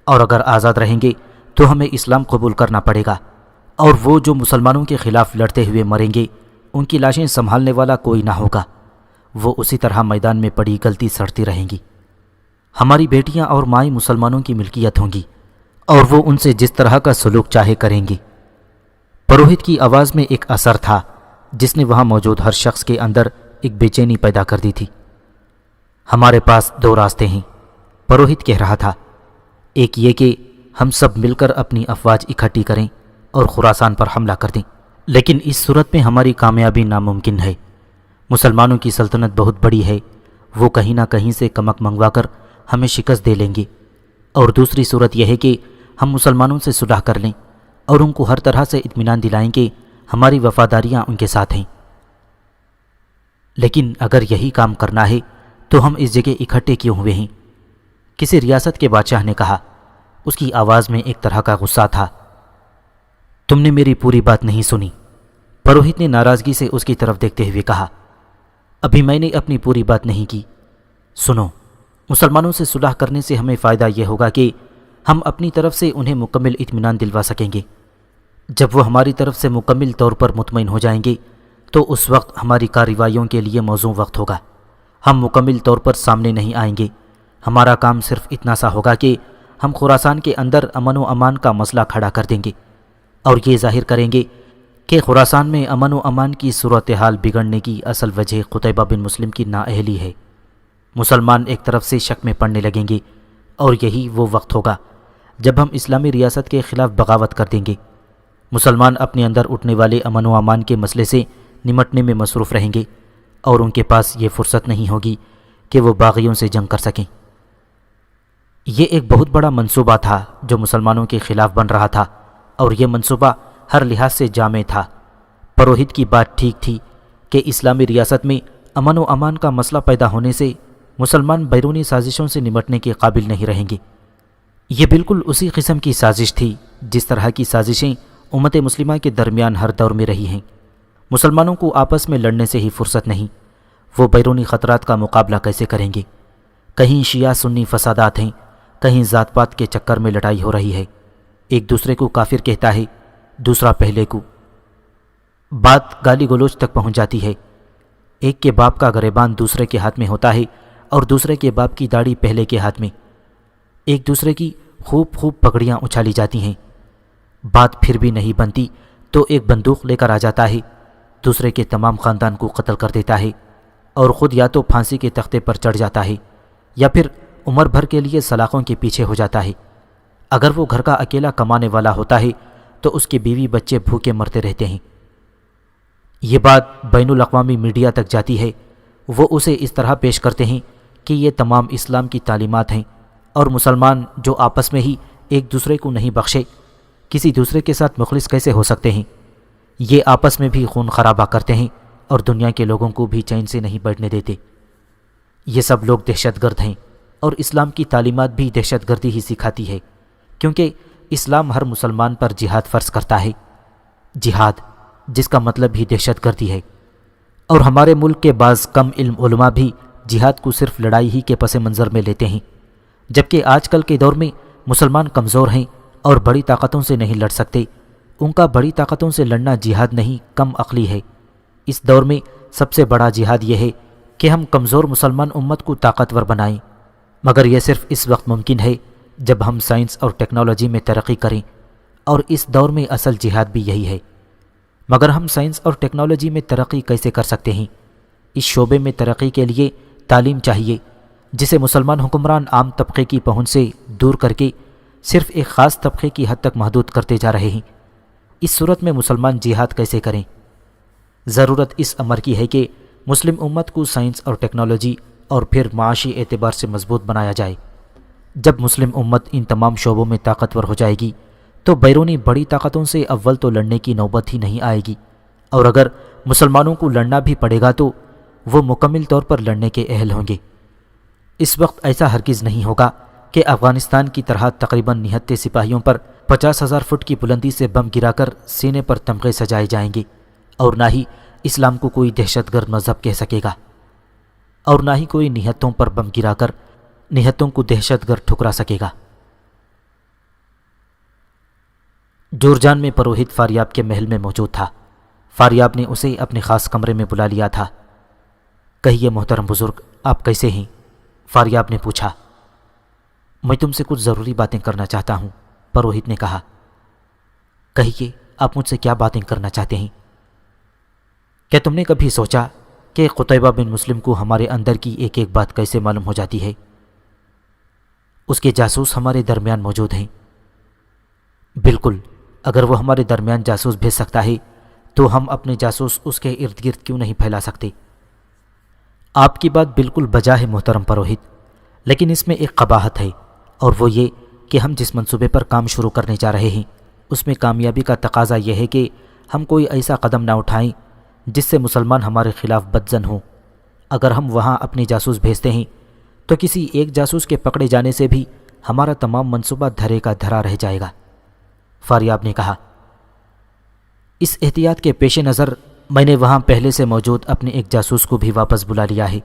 اور اگر آزاد رہیں گے تو ہمیں اسلام قبول کرنا پڑے گا، اور وہ جو مسلمانوں کے خلاف لڑتے ہوئے مریں گے ان کی لاشیں سنبھالنے والا کوئی نہ ہوگا، وہ اسی طرح میدان میں پڑی گلتی سڑتی رہیں گی۔ ہماری بیٹیاں اور مائیں مسلمانوں کی ملکیت ہوں گی، اور وہ ان سے جس طرح کا سلوک چاہے کریں گی۔ پروہت کی آواز میں ایک اثر تھا جس نے وہاں موجود ہر شخص کے اندر ایک بے چینی پیدا کر دی تھی۔ ہمارے پاس دو راستے ہیں، پروہت کہہ رہا تھا۔ ایک یہ کہ ہم سب مل کر اپنی افواج اکٹھی کریں اور خراسان پر حملہ کر دیں، لیکن اس صورت میں ہماری کامیابی ناممکن ہے۔ مسلمانوں کی سلطنت بہت بڑی ہے، وہ کہیں نہ کہیں سے کمک منگوا کر ہمیں شکست دے لیں گے، اور دوسری صورت یہ ہے کہ ہم مسلمانوں سے صلح کر لیں اور ان کو ہر طرح سے اطمینان دلائیں کہ ہماری وفاداریاں ان کے ساتھ ہیں۔ لیکن اگر یہی کام کرنا ہے تو ہم اس جگہ اکٹھے کیوں ہوئے ہیں؟ کسی ریاست کے بادشاہ نے کہا۔ اس کی آواز میں ایک طرح کا غصہ تھا۔ تم نے میری پوری بات نہیں سنی، پروہت نے ناراضگی سے اس کی طرف دیکھتے ہوئے کہا۔ ابھی میں نے اپنی پوری بات نہیں کی۔ سنو، مسلمانوں سے صلح کرنے سے ہمیں فائدہ یہ ہوگا کہ ہم اپنی طرف سے انہیں مکمل اطمینان دلوا سکیں گے۔ جب وہ ہماری طرف سے مکمل طور پر مطمئن ہو جائیں گے تو اس وقت ہماری کارروائیوں کے لیے موزوں وقت ہوگا۔ ہم مکمل طور پر سامنے نہیں آئیں گے۔ ہمارا کام صرف اتنا سا ہوگا کہ ہم خراسان کے اندر امن و امان کا مسئلہ کھڑا کر دیں گے اور یہ ظاہر کریں گے کہ خراسان میں امن و امان کی صورتحال بگڑنے کی اصل وجہ قتیبہ بن مسلم کی نااہلی ہے۔ مسلمان ایک طرف سے شک میں پڑنے لگیں گے اور یہی وہ وقت ہوگا جب ہم اسلامی ریاست کے خلاف بغاوت کر دیں گے۔ مسلمان اپنے اندر اٹھنے والے امن و امان کے مسئلے سے نمٹنے میں مصروف رہیں گے اور ان کے پاس یہ فرصت نہیں ہوگی کہ وہ باغیوں سے جنگ کر سکیں۔ یہ ایک بہت بڑا منصوبہ تھا جو مسلمانوں کے خلاف بن رہا تھا، اور یہ منصوبہ ہر لحاظ سے جامع تھا۔ پروہت کی بات ٹھیک تھی کہ اسلامی ریاست میں امن و امان کا مسئلہ پیدا ہونے سے مسلمان بیرونی سازشوں سے نمٹنے کے قابل نہیں رہیں گے۔ یہ بالکل اسی قسم کی سازش تھی جس طرح کی سازشیں امت مسلمہ کے درمیان ہر دور میں رہی ہیں۔ مسلمانوں کو آپس میں لڑنے سے ہی فرصت نہیں، وہ بیرونی خطرات کا مقابلہ کیسے کریں گے؟ کہیں شیعہ سنی فسادات ہیں، کہیں ذات پات کے چکر میں لڑائی ہو رہی ہے۔ ایک دوسرے کو کافر کہتا ہے، دوسرا پہلے کو۔ بات گالی گلوچ تک پہنچ جاتی ہے۔ ایک کے باپ کا گریبان دوسرے کے ہاتھ میں ہوتا ہے اور دوسرے کے باپ کی داڑھی پہلے کے ہاتھ میں۔ ایک دوسرے کی خوب پگڑیاں اچھالی جاتی ہیں۔ بات پھر بھی نہیں بنتی تو ایک بندوق لے کر آ جاتا ہے، دوسرے کے تمام خاندان کو قتل کر دیتا ہے اور خود یا تو پھانسی کے تختے پر چڑھ جاتا ہے یا پھر عمر بھر کے لیے سلاخوں کے پیچھے ہو جاتا ہے۔ اگر وہ گھر کا اکیلا کمانے والا ہوتا ہے تو اس کے بیوی بچے بھوکے مرتے رہتے ہیں۔ یہ بات بین الاقوامی میڈیا تک جاتی ہے، وہ اسے اس طرح پیش کرتے ہیں کہ یہ تمام اسلام کی تعلیمات ہیں، اور مسلمان جو آپس میں ہی ایک دوسرے کو نہیں بخشے کسی دوسرے کے ساتھ مخلص کیسے ہو سکتے ہیں؟ یہ آپس میں بھی خون خرابہ کرتے ہیں اور دنیا کے لوگوں کو بھی چین سے نہیں بیٹھنے دیتے۔ یہ سب لوگ دہشت گرد ہیں، اور اسلام کی تعلیمات بھی دہشت گردی ہی سکھاتی ہے، کیونکہ اسلام ہر مسلمان پر جہاد فرض کرتا ہے، جہاد جس کا مطلب ہی دہشت گردی ہے۔ اور ہمارے ملک کے بعض کم علم علماء بھی جہاد کو صرف لڑائی ہی کے پس منظر میں لیتے ہیں، جبکہ آج کل کے دور میں مسلمان کمزور ہیں اور بڑی طاقتوں سے نہیں لڑ سکتے۔ ان کا بڑی طاقتوں سے لڑنا جہاد نہیں، کم عقلی ہے۔ اس دور میں سب سے بڑا جہاد یہ ہے کہ ہم کمزور مسلمان امت کو طاقتور بنائیں، مگر یہ صرف اس وقت ممکن ہے جب ہم سائنس اور ٹیکنالوجی میں ترقی کریں، اور اس دور میں اصل جہاد بھی یہی ہے۔ مگر ہم سائنس اور ٹیکنالوجی میں ترقی کیسے کر سکتے ہیں؟ اس شعبے میں ترقی کے لیے تعلیم چاہیے، جسے مسلمان حکمران عام طبقے کی پہنچ سے دور کر کے صرف ایک خاص طبقے کی حد تک محدود کرتے جا رہے ہیں۔ اس صورت میں مسلمان جہاد کیسے کریں؟ ضرورت اس امر کی ہے کہ مسلم امت کو سائنس اور ٹیکنالوجی اور پھر معاشی اعتبار سے مضبوط بنایا جائے۔ جب مسلم امت ان تمام شعبوں میں طاقتور ہو جائے گی تو بیرونی بڑی طاقتوں سے اول تو لڑنے کی نوبت ہی نہیں آئے گی، اور اگر مسلمانوں کو لڑنا بھی پڑے گا تو وہ مکمل طور پر لڑنے کے اہل ہوں گے۔ اس وقت ایسا ہرگز نہیں ہوگا کہ افغانستان کی طرح تقریباً 79 سپاہیوں پر 50,000 فٹ کی بلندی سے بم گرا کر سینے پر تمغے سجائے جائیں گے، اور نہ ہی اسلام کو کوئی دہشت گرد مذہب کہہ سکے گا، اور نہ ہی کوئی نہتوں پر بم گرا کر نہتوں کو دہشت گرد ٹھکرا سکے گا۔ جورجان میں پروہت فاریاب کے محل میں موجود تھا۔ فاریاب نے اسے اپنے خاص کمرے میں بلا لیا تھا۔ کہیے محترم بزرگ، آپ کیسے ہیں؟ فاریاب نے پوچھا۔ میں تم سے کچھ ضروری باتیں کرنا چاہتا ہوں، پروہت نے کہا۔ کہیے، آپ مجھ سے کیا باتیں کرنا چاہتے ہیں؟ کیا تم نے کبھی سوچا کہ قتیبہ بن مسلم کو ہمارے اندر کی ایک ایک بات کیسے معلوم ہو جاتی ہے؟ اس کے جاسوس ہمارے درمیان موجود ہیں۔ بالکل، اگر وہ ہمارے درمیان جاسوس بھیج سکتا ہے تو ہم اپنے جاسوس اس کے ارد گرد کیوں نہیں پھیلا سکتے؟ آپ کی بات بالکل بجا ہے محترم پروہت، لیکن اس میں ایک قباحت ہے، اور وہ یہ کہ ہم جس منصوبے پر کام شروع کرنے جا رہے ہیں اس میں کامیابی کا تقاضا یہ ہے کہ ہم کوئی ایسا قدم نہ اٹھائیں جس سے مسلمان ہمارے خلاف بدظن ہوں۔ اگر ہم وہاں اپنے جاسوس بھیجتے ہیں تو کسی ایک جاسوس کے پکڑے جانے سے بھی ہمارا تمام منصوبہ دھرے کا دھرا رہ جائے گا۔ فاریاب نے کہا، اس احتیاط کے پیش نظر میں نے وہاں پہلے سے موجود اپنے ایک جاسوس کو بھی واپس بلا لیا ہے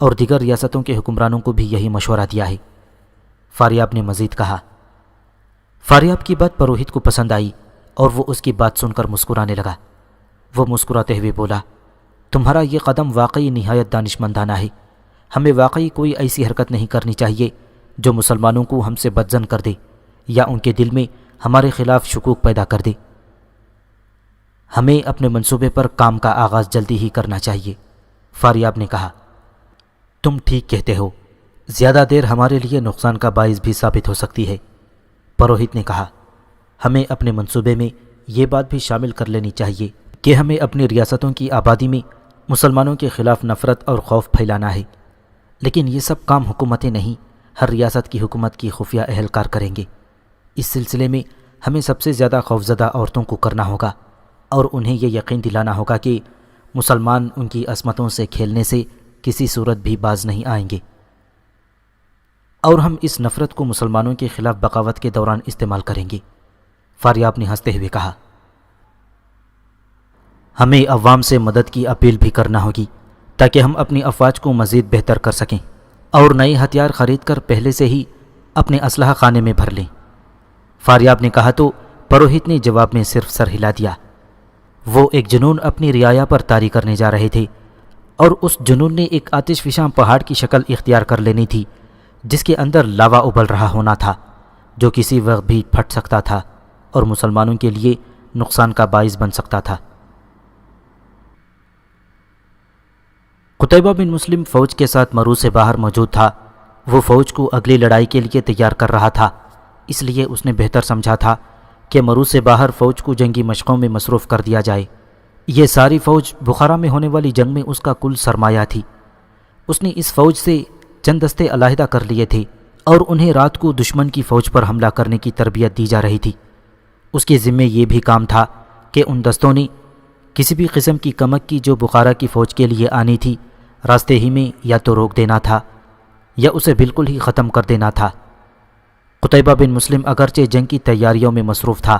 اور دیگر ریاستوں کے حکمرانوں کو بھی یہی مشورہ دیا ہے۔ فاریاب نے مزید کہا۔ فاریاب کی بات پروہت کو پسند آئی اور وہ اس کی بات سن کر مسکرانے لگا۔ وہ مسکراتے ہوئے بولا، تمہارا یہ قدم واقعی نہایت دانشمندانہ ہے۔ ہمیں واقعی کوئی ایسی حرکت نہیں کرنی چاہیے جو مسلمانوں کو ہم سے بدظن کر دے یا ان کے دل میں ہمارے خلاف شکوک پیدا کر دے۔ ہمیں اپنے منصوبے پر کام کا آغاز جلدی ہی کرنا چاہیے۔ فاریاب نے کہا، تم ٹھیک کہتے ہو، زیادہ دیر ہمارے لیے نقصان کا باعث بھی ثابت ہو سکتی ہے۔ پروہت نے کہا، ہمیں اپنے منصوبے میں یہ بات بھی شامل کر لینی چاہیے کہ ہمیں اپنی ریاستوں کی آبادی میں مسلمانوں کے خلاف نفرت اور خوف پھیلانا ہے، لیکن یہ سب کام حکومتیں نہیں، ہر ریاست کی حکومت کی خفیہ اہلکار کریں گے۔ اس سلسلے میں ہمیں سب سے زیادہ خوفزدہ عورتوں کو کرنا ہوگا اور انہیں یہ یقین دلانا ہوگا کہ مسلمان ان کی عصمتوں سے کھیلنے سے کسی صورت بھی باز نہیں آئیں گے، اور ہم اس نفرت کو مسلمانوں کے خلاف بغاوت کے دوران استعمال کریں گے۔ فاریاب نے ہنستے ہوئے کہا، ہمیں عوام سے مدد کی اپیل بھی کرنا ہوگی تاکہ ہم اپنی افواج کو مزید بہتر کر سکیں اور نئے ہتھیار خرید کر پہلے سے ہی اپنے اسلحہ خانے میں بھر لیں۔ فاریاب نے کہا تو پروہت نے جواب میں صرف سر ہلا دیا۔ وہ ایک جنون اپنی رعایا پر طاری کرنے جا رہے تھے، اور اس جنون نے ایک آتش فشاں پہاڑ کی شکل اختیار کر لینی تھی جس کے اندر لاوا ابل رہا ہونا تھا، جو کسی وقت بھی پھٹ سکتا تھا اور مسلمانوں کے لیے نقصان کا باعث بن سکتا تھا۔ قتیبہ بن مسلم فوج کے ساتھ مرو سے باہر موجود تھا۔ وہ فوج کو اگلی لڑائی کے لیے تیار کر رہا تھا، اس لیے اس نے بہتر سمجھا تھا کہ مرو سے باہر فوج کو جنگی مشقوں میں مصروف کر دیا جائے۔ یہ ساری فوج بخارا میں ہونے والی جنگ میں اس کا کل سرمایہ تھی۔ اس نے اس فوج سے چند دستے علیحدہ کر لیے تھے اور انہیں رات کو دشمن کی فوج پر حملہ کرنے کی تربیت دی جا رہی تھی۔ اس کے ذمے یہ بھی کام تھا کہ ان دستوں نے کسی بھی قسم کی کمک کی جو بخارا کی فوج کے لیے آنی تھی راستے ہی میں یا تو روک دینا تھا یا اسے بالکل ہی ختم کر دینا تھا۔ قتیبہ بن مسلم اگرچہ جنگ کی تیاریوں میں مصروف تھا،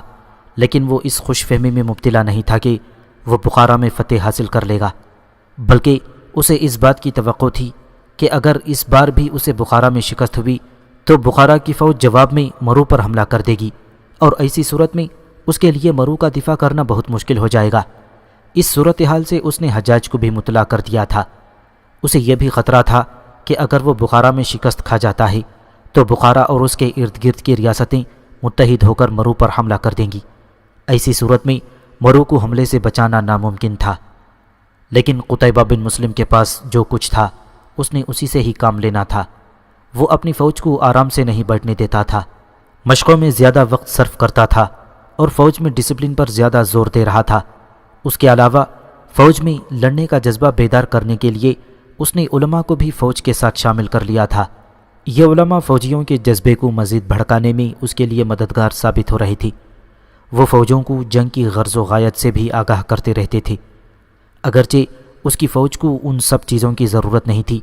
لیکن وہ اس خوش فہمی میں مبتلا نہیں تھا کہ وہ بخارا میں فتح حاصل کر لے گا، بلکہ اسے اس بات کی توقع تھی کہ اگر اس بار بھی اسے بخارا میں شکست ہوئی تو بخارا کی فوج جواب میں مرو پر حملہ کر دے گی، اور ایسی صورت میں اس کے لیے مرو کا دفاع کرنا بہت مشکل ہو جائے گا۔ اس صورتحال سے اس نے حجاج کو بھی مطلع کر دیا تھا۔ اسے یہ بھی خطرہ تھا کہ اگر وہ بخارا میں شکست کھا جاتا ہے تو بخارا اور اس کے ارد گرد کی ریاستیں متحد ہو کر مرو پر حملہ کر دیں گی۔ ایسی صورت میں مرو کو حملے سے بچانا ناممکن تھا، لیکن قتیبہ بن مسلم کے پاس جو کچھ تھا اس نے اسی سے ہی کام لینا تھا۔ وہ اپنی فوج کو آرام سے نہیں بیٹھنے دیتا تھا، مشقوں میں زیادہ وقت صرف کرتا تھا اور فوج میں ڈسپلن پر زیادہ زور دے رہا تھا۔ اس کے علاوہ فوج میں لڑنے کا جذبہ بیدار کرنے کے لیے اس نے علماء کو بھی فوج کے ساتھ شامل کر لیا تھا۔ یہ علماء فوجیوں کے جذبے کو مزید بھڑکانے میں اس کے لیے مددگار ثابت ہو رہی تھی۔ وہ فوجوں کو جنگ کی غرض و غایت سے بھی آگاہ کرتے رہتے تھے، اگرچہ اس کی فوج کو ان سب چیزوں کی ضرورت نہیں تھی،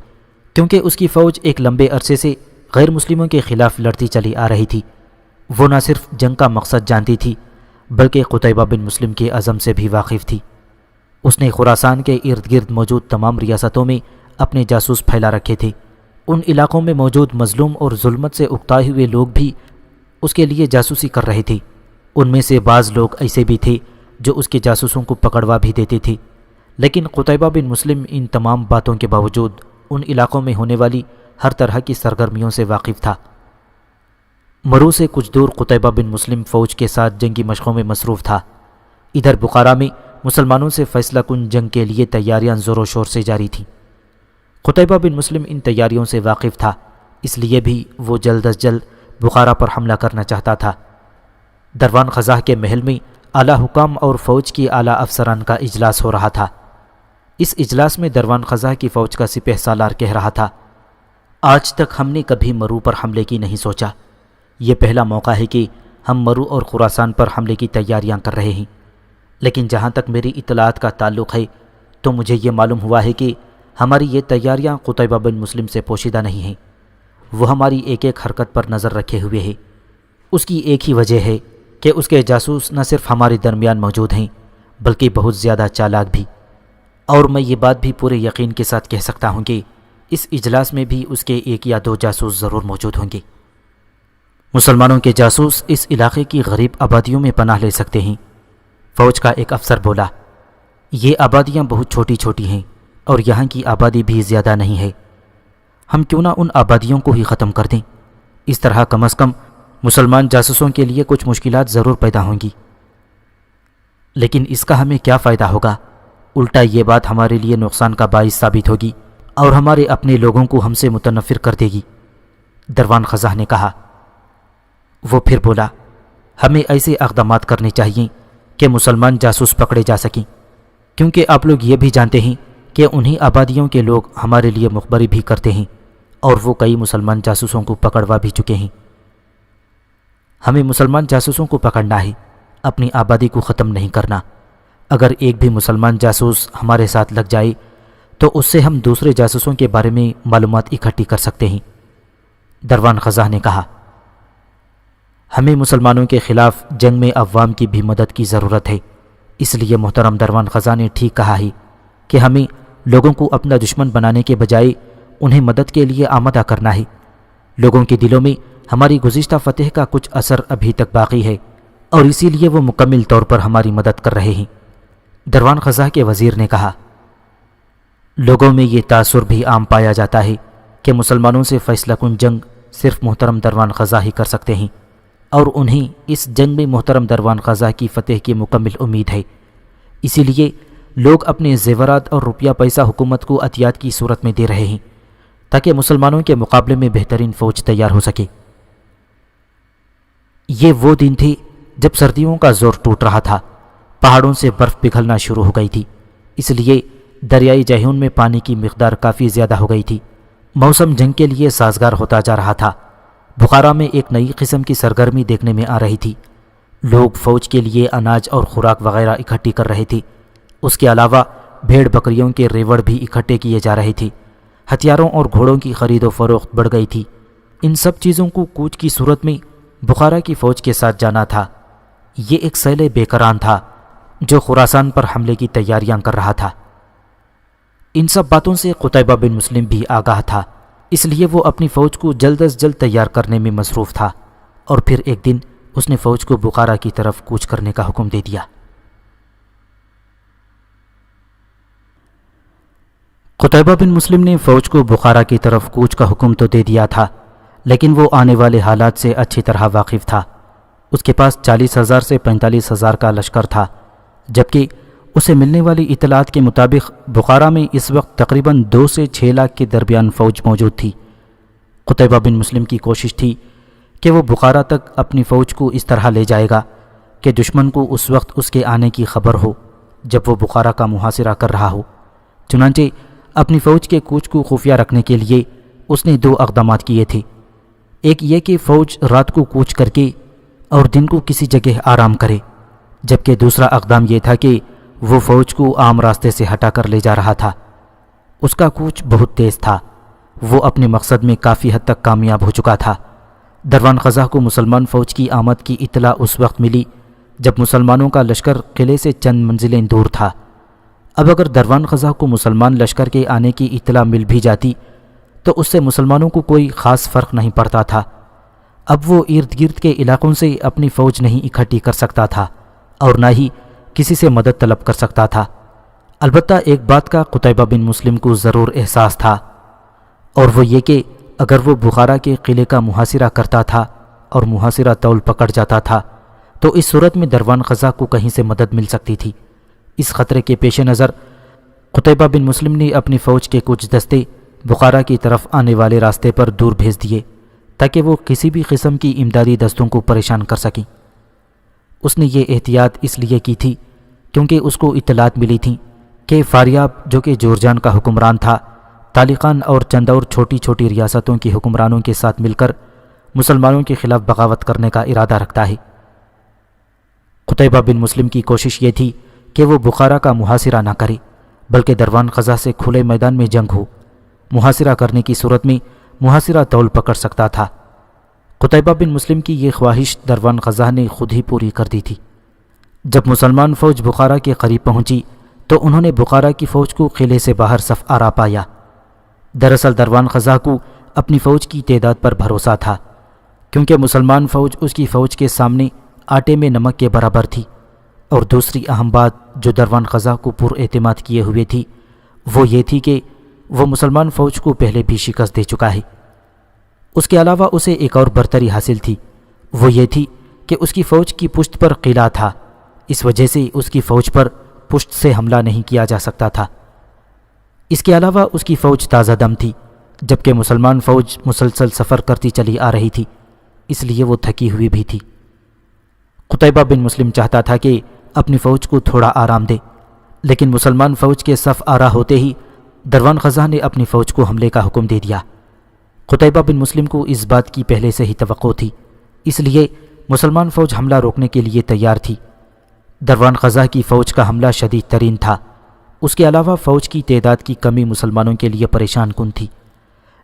کیونکہ اس کی فوج ایک لمبے عرصے سے غیر مسلموں کے خلاف لڑتی چلی آ رہی تھی۔ وہ نہ صرف جنگ کا مقصد جانتی تھی بلکہ قتیبہ بن مسلم کے عزم سے بھی واقف تھی۔ اس نے خراسان کے ارد گرد موجود تمام ریاستوں میں اپنے جاسوس پھیلا رکھے تھے۔ ان علاقوں میں موجود مظلوم اور ظلمت سے اکتائے ہوئے لوگ بھی اس کے لیے جاسوسی کر رہے تھے۔ ان میں سے بعض لوگ ایسے بھی تھے جو اس کے جاسوسوں کو پکڑوا بھی دیتے تھے، لیکن قتیبہ بن مسلم ان تمام باتوں کے باوجود ان علاقوں میں ہونے والی ہر طرح کی سرگرمیوں سے واقف تھا۔ مرو سے کچھ دور قتیبہ بن مسلم فوج کے ساتھ جنگی مشقوں میں مصروف تھا۔ ادھر بخارا میں مسلمانوں سے فیصلہ کن جنگ کے لیے تیاریاں زور و شور سے جاری تھیں۔ قتیبہ بن مسلم ان تیاریوں سے واقف تھا، اس لیے بھی وہ جلد از جلد بخارا پر حملہ کرنا چاہتا تھا۔ دروان خزاں کے محل میں اعلیٰ حکام اور فوج کی اعلیٰ افسران کا اجلاس ہو رہا تھا۔ اس اجلاس میں دروان خزاں کی فوج کا سپہ سالار کہہ رہا تھا، آج تک ہم نے کبھی مرو پر حملے کی نہیں سوچا۔ یہ پہلا موقع ہے کہ ہم مرو اور خراسان پر حملے کی تیاریاں کر رہے ہیں، لیکن جہاں تک میری اطلاعات کا تعلق ہے تو مجھے یہ معلوم ہوا ہے کہ ہماری یہ تیاریاں قتیبہ بن مسلم سے پوشیدہ نہیں ہیں۔ وہ ہماری ایک ایک حرکت پر نظر رکھے ہوئے ہے۔ اس کی ایک ہی وجہ ہے کہ اس کے جاسوس نہ صرف ہمارے درمیان موجود ہیں بلکہ بہت زیادہ چالاک بھی، اور میں یہ بات بھی پورے یقین کے ساتھ کہہ سکتا ہوں کہ اس اجلاس میں بھی اس کے 1 یا 2 جاسوس ضرور موجود ہوں گے۔ مسلمانوں کے جاسوس اس علاقے کی غریب آبادیوں میں پناہ لے سکتے ہیں۔ فوج کا ایک افسر بولا، یہ آبادیاں بہت چھوٹی چھوٹی ہیں اور یہاں کی آبادی بھی زیادہ نہیں ہے، ہم کیوں نہ ان آبادیوں کو ہی ختم کر دیں؟ اس طرح کم از کم مسلمان جاسوسوں کے لیے کچھ مشکلات ضرور پیدا ہوں گی، لیکن اس کا ہمیں کیا فائدہ ہوگا؟ الٹا یہ بات ہمارے لیے نقصان کا باعث ثابت ہوگی اور ہمارے اپنے لوگوں کو ہم سے متنفر کر دے گی، دروان خزاں نے کہا۔ وہ پھر بولا، ہمیں ایسے اقدامات کرنے چاہیے کہ مسلمان جاسوس پکڑے جا سکیں، کیونکہ آپ لوگ یہ بھی جانتے ہیں کہ انہی آبادیوں کے لوگ ہمارے لیے مخبری بھی کرتے ہیں اور وہ کئی مسلمان جاسوسوں کو پکڑوا بھی چکے ہیں۔ ہمیں مسلمان جاسوسوں کو پکڑنا ہے، اپنی آبادی کو ختم نہیں کرنا۔ اگر ایک بھی مسلمان جاسوس ہمارے ساتھ لگ جائے تو اس سے ہم دوسرے جاسوسوں کے بارے میں معلومات اکٹھی کر سکتے ہیں، دروان خزاں نے کہا۔ ہمیں مسلمانوں کے خلاف جنگ میں عوام کی بھی مدد کی ضرورت ہے، اس لیے محترم دروان خزاں نے ٹھیک کہا ہے کہ ہمیں لوگوں کو اپنا دشمن بنانے کے بجائے انہیں مدد کے لیے آمادہ کرنا ہے۔ لوگوں کے دلوں میں ہماری گزشتہ فتح کا کچھ اثر ابھی تک باقی ہے اور اسی لیے وہ مکمل طور پر ہماری مدد کر رہے ہیں، دروان خزاں کے وزیر نے کہا۔ لوگوں میں یہ تاثر بھی عام پایا جاتا ہے کہ مسلمانوں سے فیصلہ کن جنگ صرف محترم دروان خزاں ہی کر سکتے ہیں، اور انہیں اس جنگ میں محترم دروان خزاں کی فتح کی مکمل امید ہے۔ اسی لیے لوگ اپنے زیورات اور روپیہ پیسہ حکومت کو عطیات کی صورت میں دے رہے ہیں تاکہ مسلمانوں کے مقابلے میں بہترین فوج تیار ہو سکے۔ یہ وہ دن تھے جب سردیوں کا زور ٹوٹ رہا تھا، پہاڑوں سے برف پگھلنا شروع ہو گئی تھی، اس لیے دریائے جیہون میں پانی کی مقدار کافی زیادہ ہو گئی تھی۔ موسم جنگ کے لیے سازگار ہوتا جا رہا تھا۔ بخارا میں ایک نئی قسم کی سرگرمی دیکھنے میں آ رہی تھی۔ لوگ فوج کے لیے اناج اور خوراک وغیرہ اکٹھی کر رہے تھے۔ اس کے علاوہ بھیڑ بکریوں کے ریوڑ بھی اکٹھے کیے جا رہے تھے۔ ہتھیاروں اور گھوڑوں کی خرید و فروخت بڑھ گئی تھی۔ ان سب چیزوں کو کوچ کی صورت میں بخارا کی فوج کے ساتھ جانا تھا۔ یہ ایک سیل بیکران تھا جو خراسان پر حملے کی تیاریاں کر رہا تھا۔ ان سب باتوں سے قتیبہ بن مسلم بھی آگاہ تھا، اس لیے وہ اپنی فوج کو جلد از جلد تیار کرنے میں مصروف تھا، اور پھر ایک دن اس نے فوج کو بخارا کی طرف کوچ کرنے کا حکم دے دیا۔ قتیبہ بن مسلم نے فوج کو بخارا کی طرف کوچ کا حکم تو دے دیا تھا، لیکن وہ آنے والے حالات سے اچھی طرح واقف تھا۔ اس کے پاس 40,000 سے 45,000 کا لشکر تھا، جبکہ اسے ملنے والی اطلاعات کے مطابق بخارا میں اس وقت تقریباً 2 سے 6 لاکھ کے درمیان فوج موجود تھی۔ قتیبہ بن مسلم کی کوشش تھی کہ وہ بخارا تک اپنی فوج کو اس طرح لے جائے گا کہ دشمن کو اس وقت اس کے آنے کی خبر ہو جب وہ بخارا کا محاصرہ کر رہا ہو۔ چنانچہ اپنی فوج کے کوچ کو خفیہ رکھنے کے لیے اس نے 2 اقدامات کیے تھے۔ ایک یہ کہ فوج رات کو کوچ کر کے اور دن کو کسی جگہ آرام کرے، جبکہ دوسرا اقدام یہ تھا کہ وہ فوج کو عام راستے سے ہٹا کر لے جا رہا تھا۔ اس کا کوچ بہت تیز تھا، وہ اپنے مقصد میں کافی حد تک کامیاب ہو چکا تھا۔ دروان خزاں کو مسلمان فوج کی آمد کی اطلاع اس وقت ملی جب مسلمانوں کا لشکر قلعے سے چند منزلیں دور تھا۔ اب اگر دروان خزاں کو مسلمان لشکر کے آنے کی اطلاع مل بھی جاتی تو اس سے مسلمانوں کو کوئی خاص فرق نہیں پڑتا تھا۔ اب وہ ارد گرد کے علاقوں سے اپنی فوج نہیں اکٹھی کر سکتا تھا اور نہ ہی کسی سے مدد طلب کر سکتا تھا۔ البتہ ایک بات کا قتیبہ بن مسلم کو ضرور احساس تھا، اور وہ یہ کہ اگر وہ بخارا کے قلعے کا محاصرہ کرتا تھا اور محاصرہ طول پکڑ جاتا تھا تو اس صورت میں دروان خزاں کو کہیں سے مدد مل سکتی تھی۔ اس خطرے کے پیش نظر قتیبہ بن مسلم نے اپنی فوج کے کچھ دستے بخارا کی طرف آنے والے راستے پر دور بھیج دیے تاکہ وہ کسی بھی قسم کی امدادی دستوں کو پریشان کر سکیں۔ اس نے یہ احتیاط اس لیے کی تھی کیونکہ اس کو اطلاعات ملی تھیں کہ فاریاب جو کہ جورجان کا حکمران تھا، طالقان اور چند اور چھوٹی چھوٹی ریاستوں کی حکمرانوں کے ساتھ مل کر مسلمانوں کے خلاف بغاوت کرنے کا ارادہ رکھتا ہے۔ قتیبہ بن مسلم کی کوشش یہ تھی کہ وہ بخارا کا محاصرہ نہ کرے بلکہ دروان قضا سے کھلے میدان میں جنگ ہو۔ محاصرہ کرنے کی صورت میں محاصرہ طول پکڑ سکتا تھا۔ قتیبہ بن مسلم کی یہ خواہش دروان قضا نے خود ہی پوری کر دی تھی۔ جب مسلمان فوج بخارا کے قریب پہنچی تو انہوں نے بخارا کی فوج کو قلعے سے باہر صف آرا پایا۔ دراصل دروان قضا کو اپنی فوج کی تعداد پر بھروسہ تھا، کیونکہ مسلمان فوج اس کی فوج کے سامنے آٹے میں نمک کے برابر تھی، اور دوسری اہم بات جو دروان قضا کو پر اعتماد کیے ہوئے تھی وہ یہ تھی کہ وہ مسلمان فوج کو پہلے بھی شکست دے چکا ہے۔ اس کے علاوہ اسے ایک اور برتری حاصل تھی، وہ یہ تھی کہ اس کی فوج کی پشت پر قلعہ تھا، اس وجہ سے اس کی فوج پر پشت سے حملہ نہیں کیا جا سکتا تھا۔ اس کے علاوہ اس کی فوج تازہ دم تھی، جبکہ مسلمان فوج مسلسل سفر کرتی چلی آ رہی تھی، اس لیے وہ تھکی ہوئی بھی تھی۔ قتیبہ بن مسلم چاہتا تھا کہ اپنی فوج کو تھوڑا آرام دے، لیکن مسلمان فوج کے صف آرا ہوتے ہی دروان قضا نے اپنی فوج کو حملے کا حکم دے دیا۔ قتیبہ بن مسلم کو اس بات کی پہلے سے ہی توقع تھی، اس لیے مسلمان فوج حملہ روکنے کے لیے تیار تھی۔ دروان قضا کی فوج کا حملہ شدید ترین تھا، اس کے علاوہ فوج کی تعداد کی کمی مسلمانوں کے لیے پریشان کن تھی،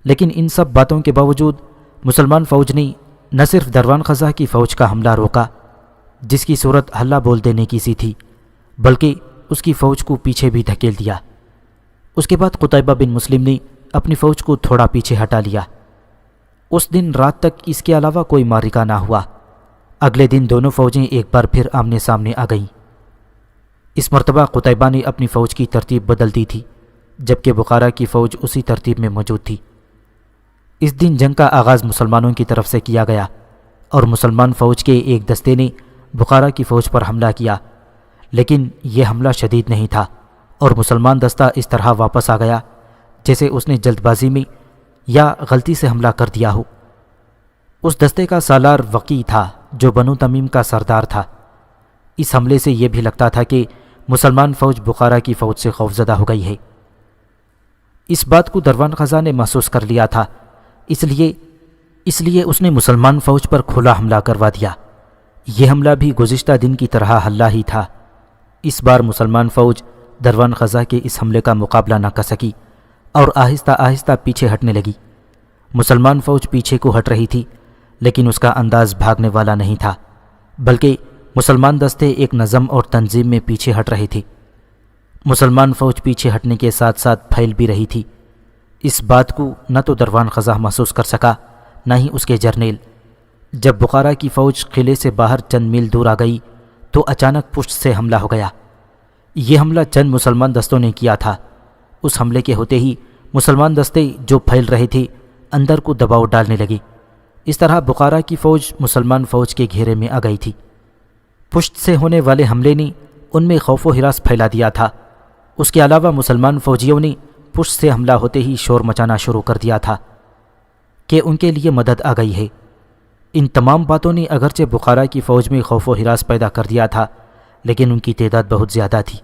لیکن ان سب باتوں کے باوجود مسلمان فوج نے نہ صرف دروان قضا کی فوج کا حملہ روکا، جس کی صورت ہلہ بول دینے کی سی تھی، بلکہ اس کی فوج کو پیچھے بھی دھکیل دیا۔ اس کے بعد قتیبہ بن مسلم نے اپنی فوج کو تھوڑا پیچھے ہٹا لیا۔ اس دن رات تک اس کے علاوہ کوئی معرکہ نہ ہوا۔ اگلے دن دونوں فوجیں ایک بار پھر آمنے سامنے آ گئیں۔ اس مرتبہ قتیبہ نے اپنی فوج کی ترتیب بدل دی تھی، جبکہ بخارا کی فوج اسی ترتیب میں موجود تھی۔ اس دن جنگ کا آغاز مسلمانوں کی طرف سے کیا گیا، اور مسلمان فوج کے ایک دستے نے بخارا کی فوج پر حملہ کیا، لیکن یہ حملہ شدید نہیں تھا، اور مسلمان دستہ اس طرح واپس آ گیا جیسے اس نے جلد بازی میں یا غلطی سے حملہ کر دیا ہو۔ اس دستے کا سالار وقی تھا جو بنو تمیم کا سردار تھا۔ اس حملے سے یہ بھی لگتا تھا کہ مسلمان فوج بخارا کی فوج سے خوفزدہ ہو گئی ہے۔ اس بات کو دروان قضا نے محسوس کر لیا تھا، اس لیے اس نے مسلمان فوج پر کھلا حملہ کروا دیا۔ یہ حملہ بھی گزشتہ دن کی طرح ہلہ ہی تھا۔ اس بار مسلمان فوج دروان قضا کے اس حملے کا مقابلہ نہ کر سکی اور آہستہ آہستہ پیچھے ہٹنے لگی۔ مسلمان فوج پیچھے کو ہٹ رہی تھی، لیکن اس کا انداز بھاگنے والا نہیں تھا، بلکہ مسلمان دستے ایک نظم اور تنظیم میں پیچھے ہٹ رہے تھے۔ مسلمان فوج پیچھے ہٹنے کے ساتھ ساتھ پھیل بھی رہی تھی۔ اس بات کو نہ تو دروان قضا محسوس کر سکا، نہ ہی اس کے جرنیل۔ جب بخارا کی فوج قلعے سے باہر چند میل دور آ گئی تو اچانک پشت سے حملہ ہو گیا۔ یہ حملہ چند مسلمان دستوں نے کیا تھا۔ اس حملے کے ہوتے ہی مسلمان دستے جو پھیل رہے تھے اندر کو دباؤ ڈالنے لگے۔ اس طرح بخارا کی فوج مسلمان فوج کے گھیرے میں آ گئی تھی۔ پشت سے ہونے والے حملے نے ان میں خوف و ہراس پھیلا دیا تھا۔ اس کے علاوہ مسلمان فوجیوں نے پشت سے حملہ ہوتے ہی شور مچانا شروع کر دیا تھا کہ ان کے لیے مدد آ گئی ہے۔ ان تمام باتوں نے اگرچہ بخارا کی فوج میں خوف و ہراس پیدا کر دیا تھا، لیکن ان کی تعداد بہت زیادہ تھی۔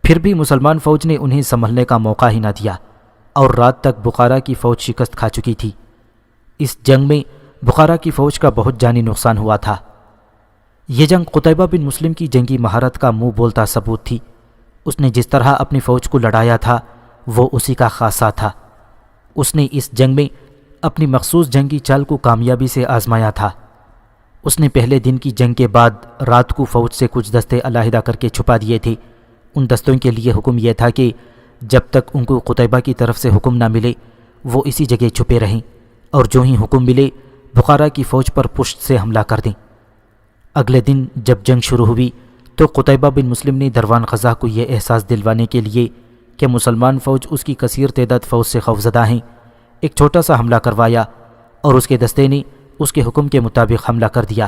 پھر بھی مسلمان فوج نے انہیں سنبھلنے کا موقع ہی نہ دیا، اور رات تک بخارا کی فوج شکست کھا چکی تھی۔ اس جنگ میں بخارا کی فوج کا بہت جانی نقصان ہوا تھا۔ یہ جنگ قتیبہ بن مسلم کی جنگی مہارت کا منہ بولتا ثبوت تھی۔ اس نے جس طرح اپنی فوج کو لڑایا تھا وہ اسی کا خاصہ تھا۔ اس نے اس جنگ میں اپنی مخصوص جنگی چال کو کامیابی سے آزمایا تھا۔ اس نے پہلے دن کی جنگ کے بعد رات کو فوج سے کچھ دستے علیحدہ کر کے چھپا دیے تھے۔ ان دستوں کے لیے حکم یہ تھا کہ جب تک ان کو قتیبہ کی طرف سے حکم نہ ملے وہ اسی جگہ چھپے رہیں، اور جو ہی حکم ملے بخارا کی فوج پر پشت سے حملہ کر دیں۔ اگلے دن جب جنگ شروع ہوئی تو قتیبہ بن مسلم نے دروان قضا کو یہ احساس دلوانے کے لیے کہ مسلمان فوج اس کی کثیر تعداد فوج سے خوفزدہ ہیں، ایک چھوٹا سا حملہ کروایا، اور اس کے دستے نے اس کے حکم کے مطابق حملہ کر دیا۔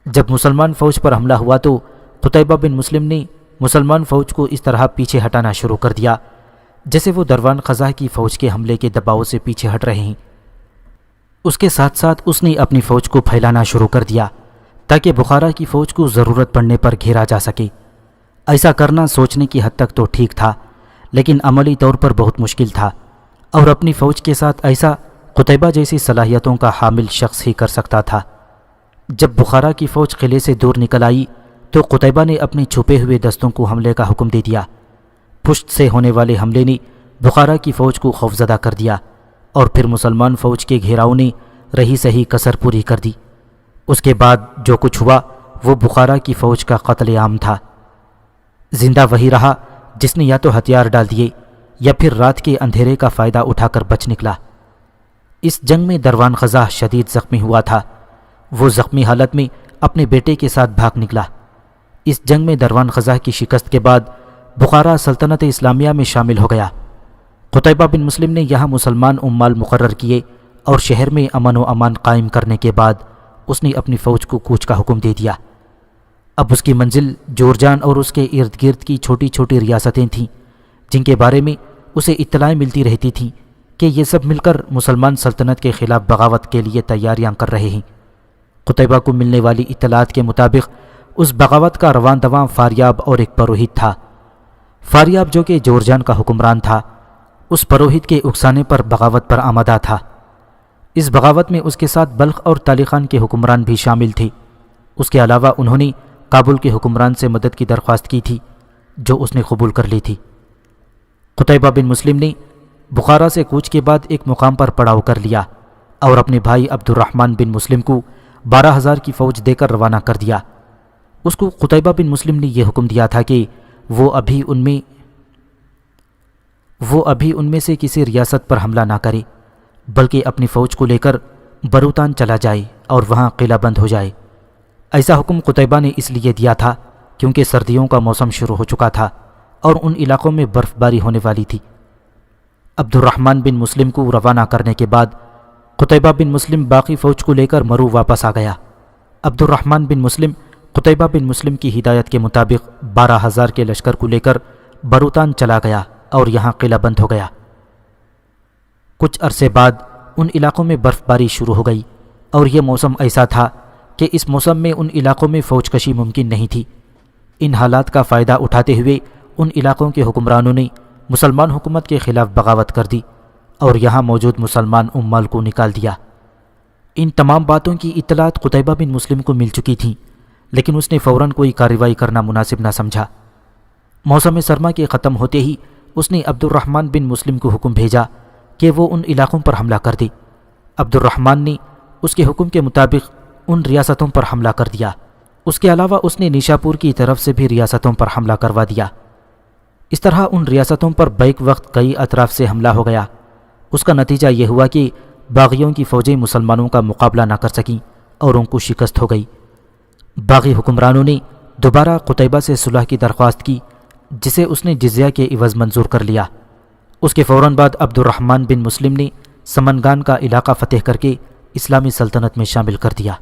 جب مسلمان فوج پر حملہ ہوا تو قتیبہ بن مسلم نے مسلمان فوج کو اس طرح پیچھے ہٹانا شروع کر دیا جیسے وہ دروان قضا کی فوج کے حملے کے دباؤ سے پیچھے ہٹ رہے ہیں۔ اس کے ساتھ ساتھ اس نے اپنی فوج کو پھیلانا شروع کر دیا تاکہ بخارا کی فوج کو ضرورت پڑنے پر گھیرا جا سکے۔ ایسا کرنا سوچنے کی حد تک تو ٹھیک تھا، لیکن عملی طور پر بہت مشکل تھا، اور اپنی فوج کے ساتھ ایسا قتیبہ جیسی صلاحیتوں کا حامل شخص ہی کر سکتا تھا۔ جب بخارا کی فوج قلعے سے دور نکل آئی تو قتیبہ نے اپنے چھپے ہوئے دستوں کو حملے کا حکم دے دیا۔ پشت سے ہونے والے حملے نے بخارا کی فوج کو خوفزدہ کر دیا، اور پھر مسلمان فوج کے گھیراؤ نے رہی سہی کسر پوری کر دی۔ اس کے بعد جو کچھ ہوا وہ بخارا کی فوج کا قتل عام تھا۔ زندہ وہی رہا جس نے یا تو ہتھیار ڈال دیے یا پھر رات کے اندھیرے کا فائدہ اٹھا کر بچ نکلا۔ اس جنگ میں دروان خزاں شدید زخمی ہوا تھا۔ وہ زخمی حالت میں اپنے بیٹے کے ساتھ بھاگ نکلا۔ اس جنگ میں دروان خزاں کی شکست کے بعد بخارا سلطنت اسلامیہ میں شامل ہو گیا۔ قتیبہ بن مسلم نے یہاں مسلمان عمال مقرر کیے، اور شہر میں امن و امان قائم کرنے کے بعد اس نے اپنی فوج کو کوچ کا حکم دے دیا۔ اب اس کی منزل جورجان اور اس کے ارد گرد کی چھوٹی چھوٹی ریاستیں تھیں، جن کے بارے میں اسے اطلاعیں ملتی رہتی تھیں کہ یہ سب مل کر مسلمان سلطنت کے خلاف بغاوت کے لیے تیاریاں کر رہے ہیں۔ قتیبہ کو ملنے والی اطلاعات کے مطابق اس بغاوت کا رواں دواں فاریاب اور ایک پروہت تھا۔ فاریاب جو کہ جورجان کا حکمران تھا، اس پروہت کے اکسانے پر بغاوت پر آمادہ تھا۔ اس بغاوت میں اس کے ساتھ بلخ اور تالیخان کے حکمران بھی شامل تھے۔ اس کے علاوہ انہوں نے کابل کے حکمران سے مدد کی درخواست کی تھی، جو اس نے قبول کر لی تھی۔ قتیبہ بن مسلم نے بخارا سے کوچ کے بعد ایک مقام پر پڑاؤ کر لیا اور اپنے بھائی عبد الرحمن بن مسلم کو 12,000 کی فوج دے کر روانہ کر دیا۔ اس کو قتیبہ بن مسلم نے یہ حکم دیا تھا کہ وہ ابھی ان میں سے کسی ریاست پر حملہ نہ کرے، بلکہ اپنی فوج کو لے کر بروتان چلا جائے اور وہاں قلعہ بند ہو جائے۔ ایسا حکم قتیبہ نے اس لیے دیا تھا کیونکہ سردیوں کا موسم شروع ہو چکا تھا اور ان علاقوں میں برف باری ہونے والی تھی۔ عبد الرحمن بن مسلم کو روانہ کرنے کے بعد قتیبہ بن مسلم باقی فوج کو لے کر مرو واپس آ گیا۔ عبد الرحمن بن مسلم قتیبہ بن مسلم کی ہدایت کے مطابق 12,000 کے لشکر کو لے کر بروتان چلا گیا اور یہاں قلعہ بند ہو گیا۔ کچھ عرصے بعد ان علاقوں میں برف باری شروع ہو گئی، اور یہ موسم ایسا تھا کہ اس موسم میں ان علاقوں میں فوج کشی ممکن نہیں تھی۔ ان حالات کا فائدہ اٹھاتے ہوئے ان علاقوں کے حکمرانوں نے مسلمان حکومت کے خلاف بغاوت کر دی اور یہاں موجود مسلمان عمال کو نکال دیا۔ ان تمام باتوں کی اطلاعات قتیبہ بن مسلم کو مل چکی تھیں، لیکن اس نے فوراً کوئی کارروائی کرنا مناسب نہ سمجھا۔ موسم سرما کے ختم ہوتے ہی اس نے عبد الرحمن بن مسلم کو حکم بھیجا کہ وہ ان علاقوں پر حملہ کر دے۔ عبد الرحمن نے اس کے حکم کے مطابق ان ریاستوں پر حملہ کر دیا۔ اس کے علاوہ اس نے نیشاپور کی طرف سے بھی ریاستوں پر حملہ کروا دیا۔ اس طرح ان ریاستوں پر بیک وقت کئی اطراف سے حملہ ہو گیا۔ اس کا نتیجہ یہ ہوا کہ باغیوں کی فوجیں مسلمانوں کا مقابلہ نہ کر سکیں اور ان کو شکست ہو گئی۔ باغی حکمرانوں نے دوبارہ قتیبہ سے صلح کی درخواست کی، جسے اس نے جزیہ کے عوض منظور کر لیا۔ اس کے فوراً بعد عبد الرحمن بن مسلم نے سمنگان کا علاقہ فتح کر کے اسلامی سلطنت میں شامل کر دیا۔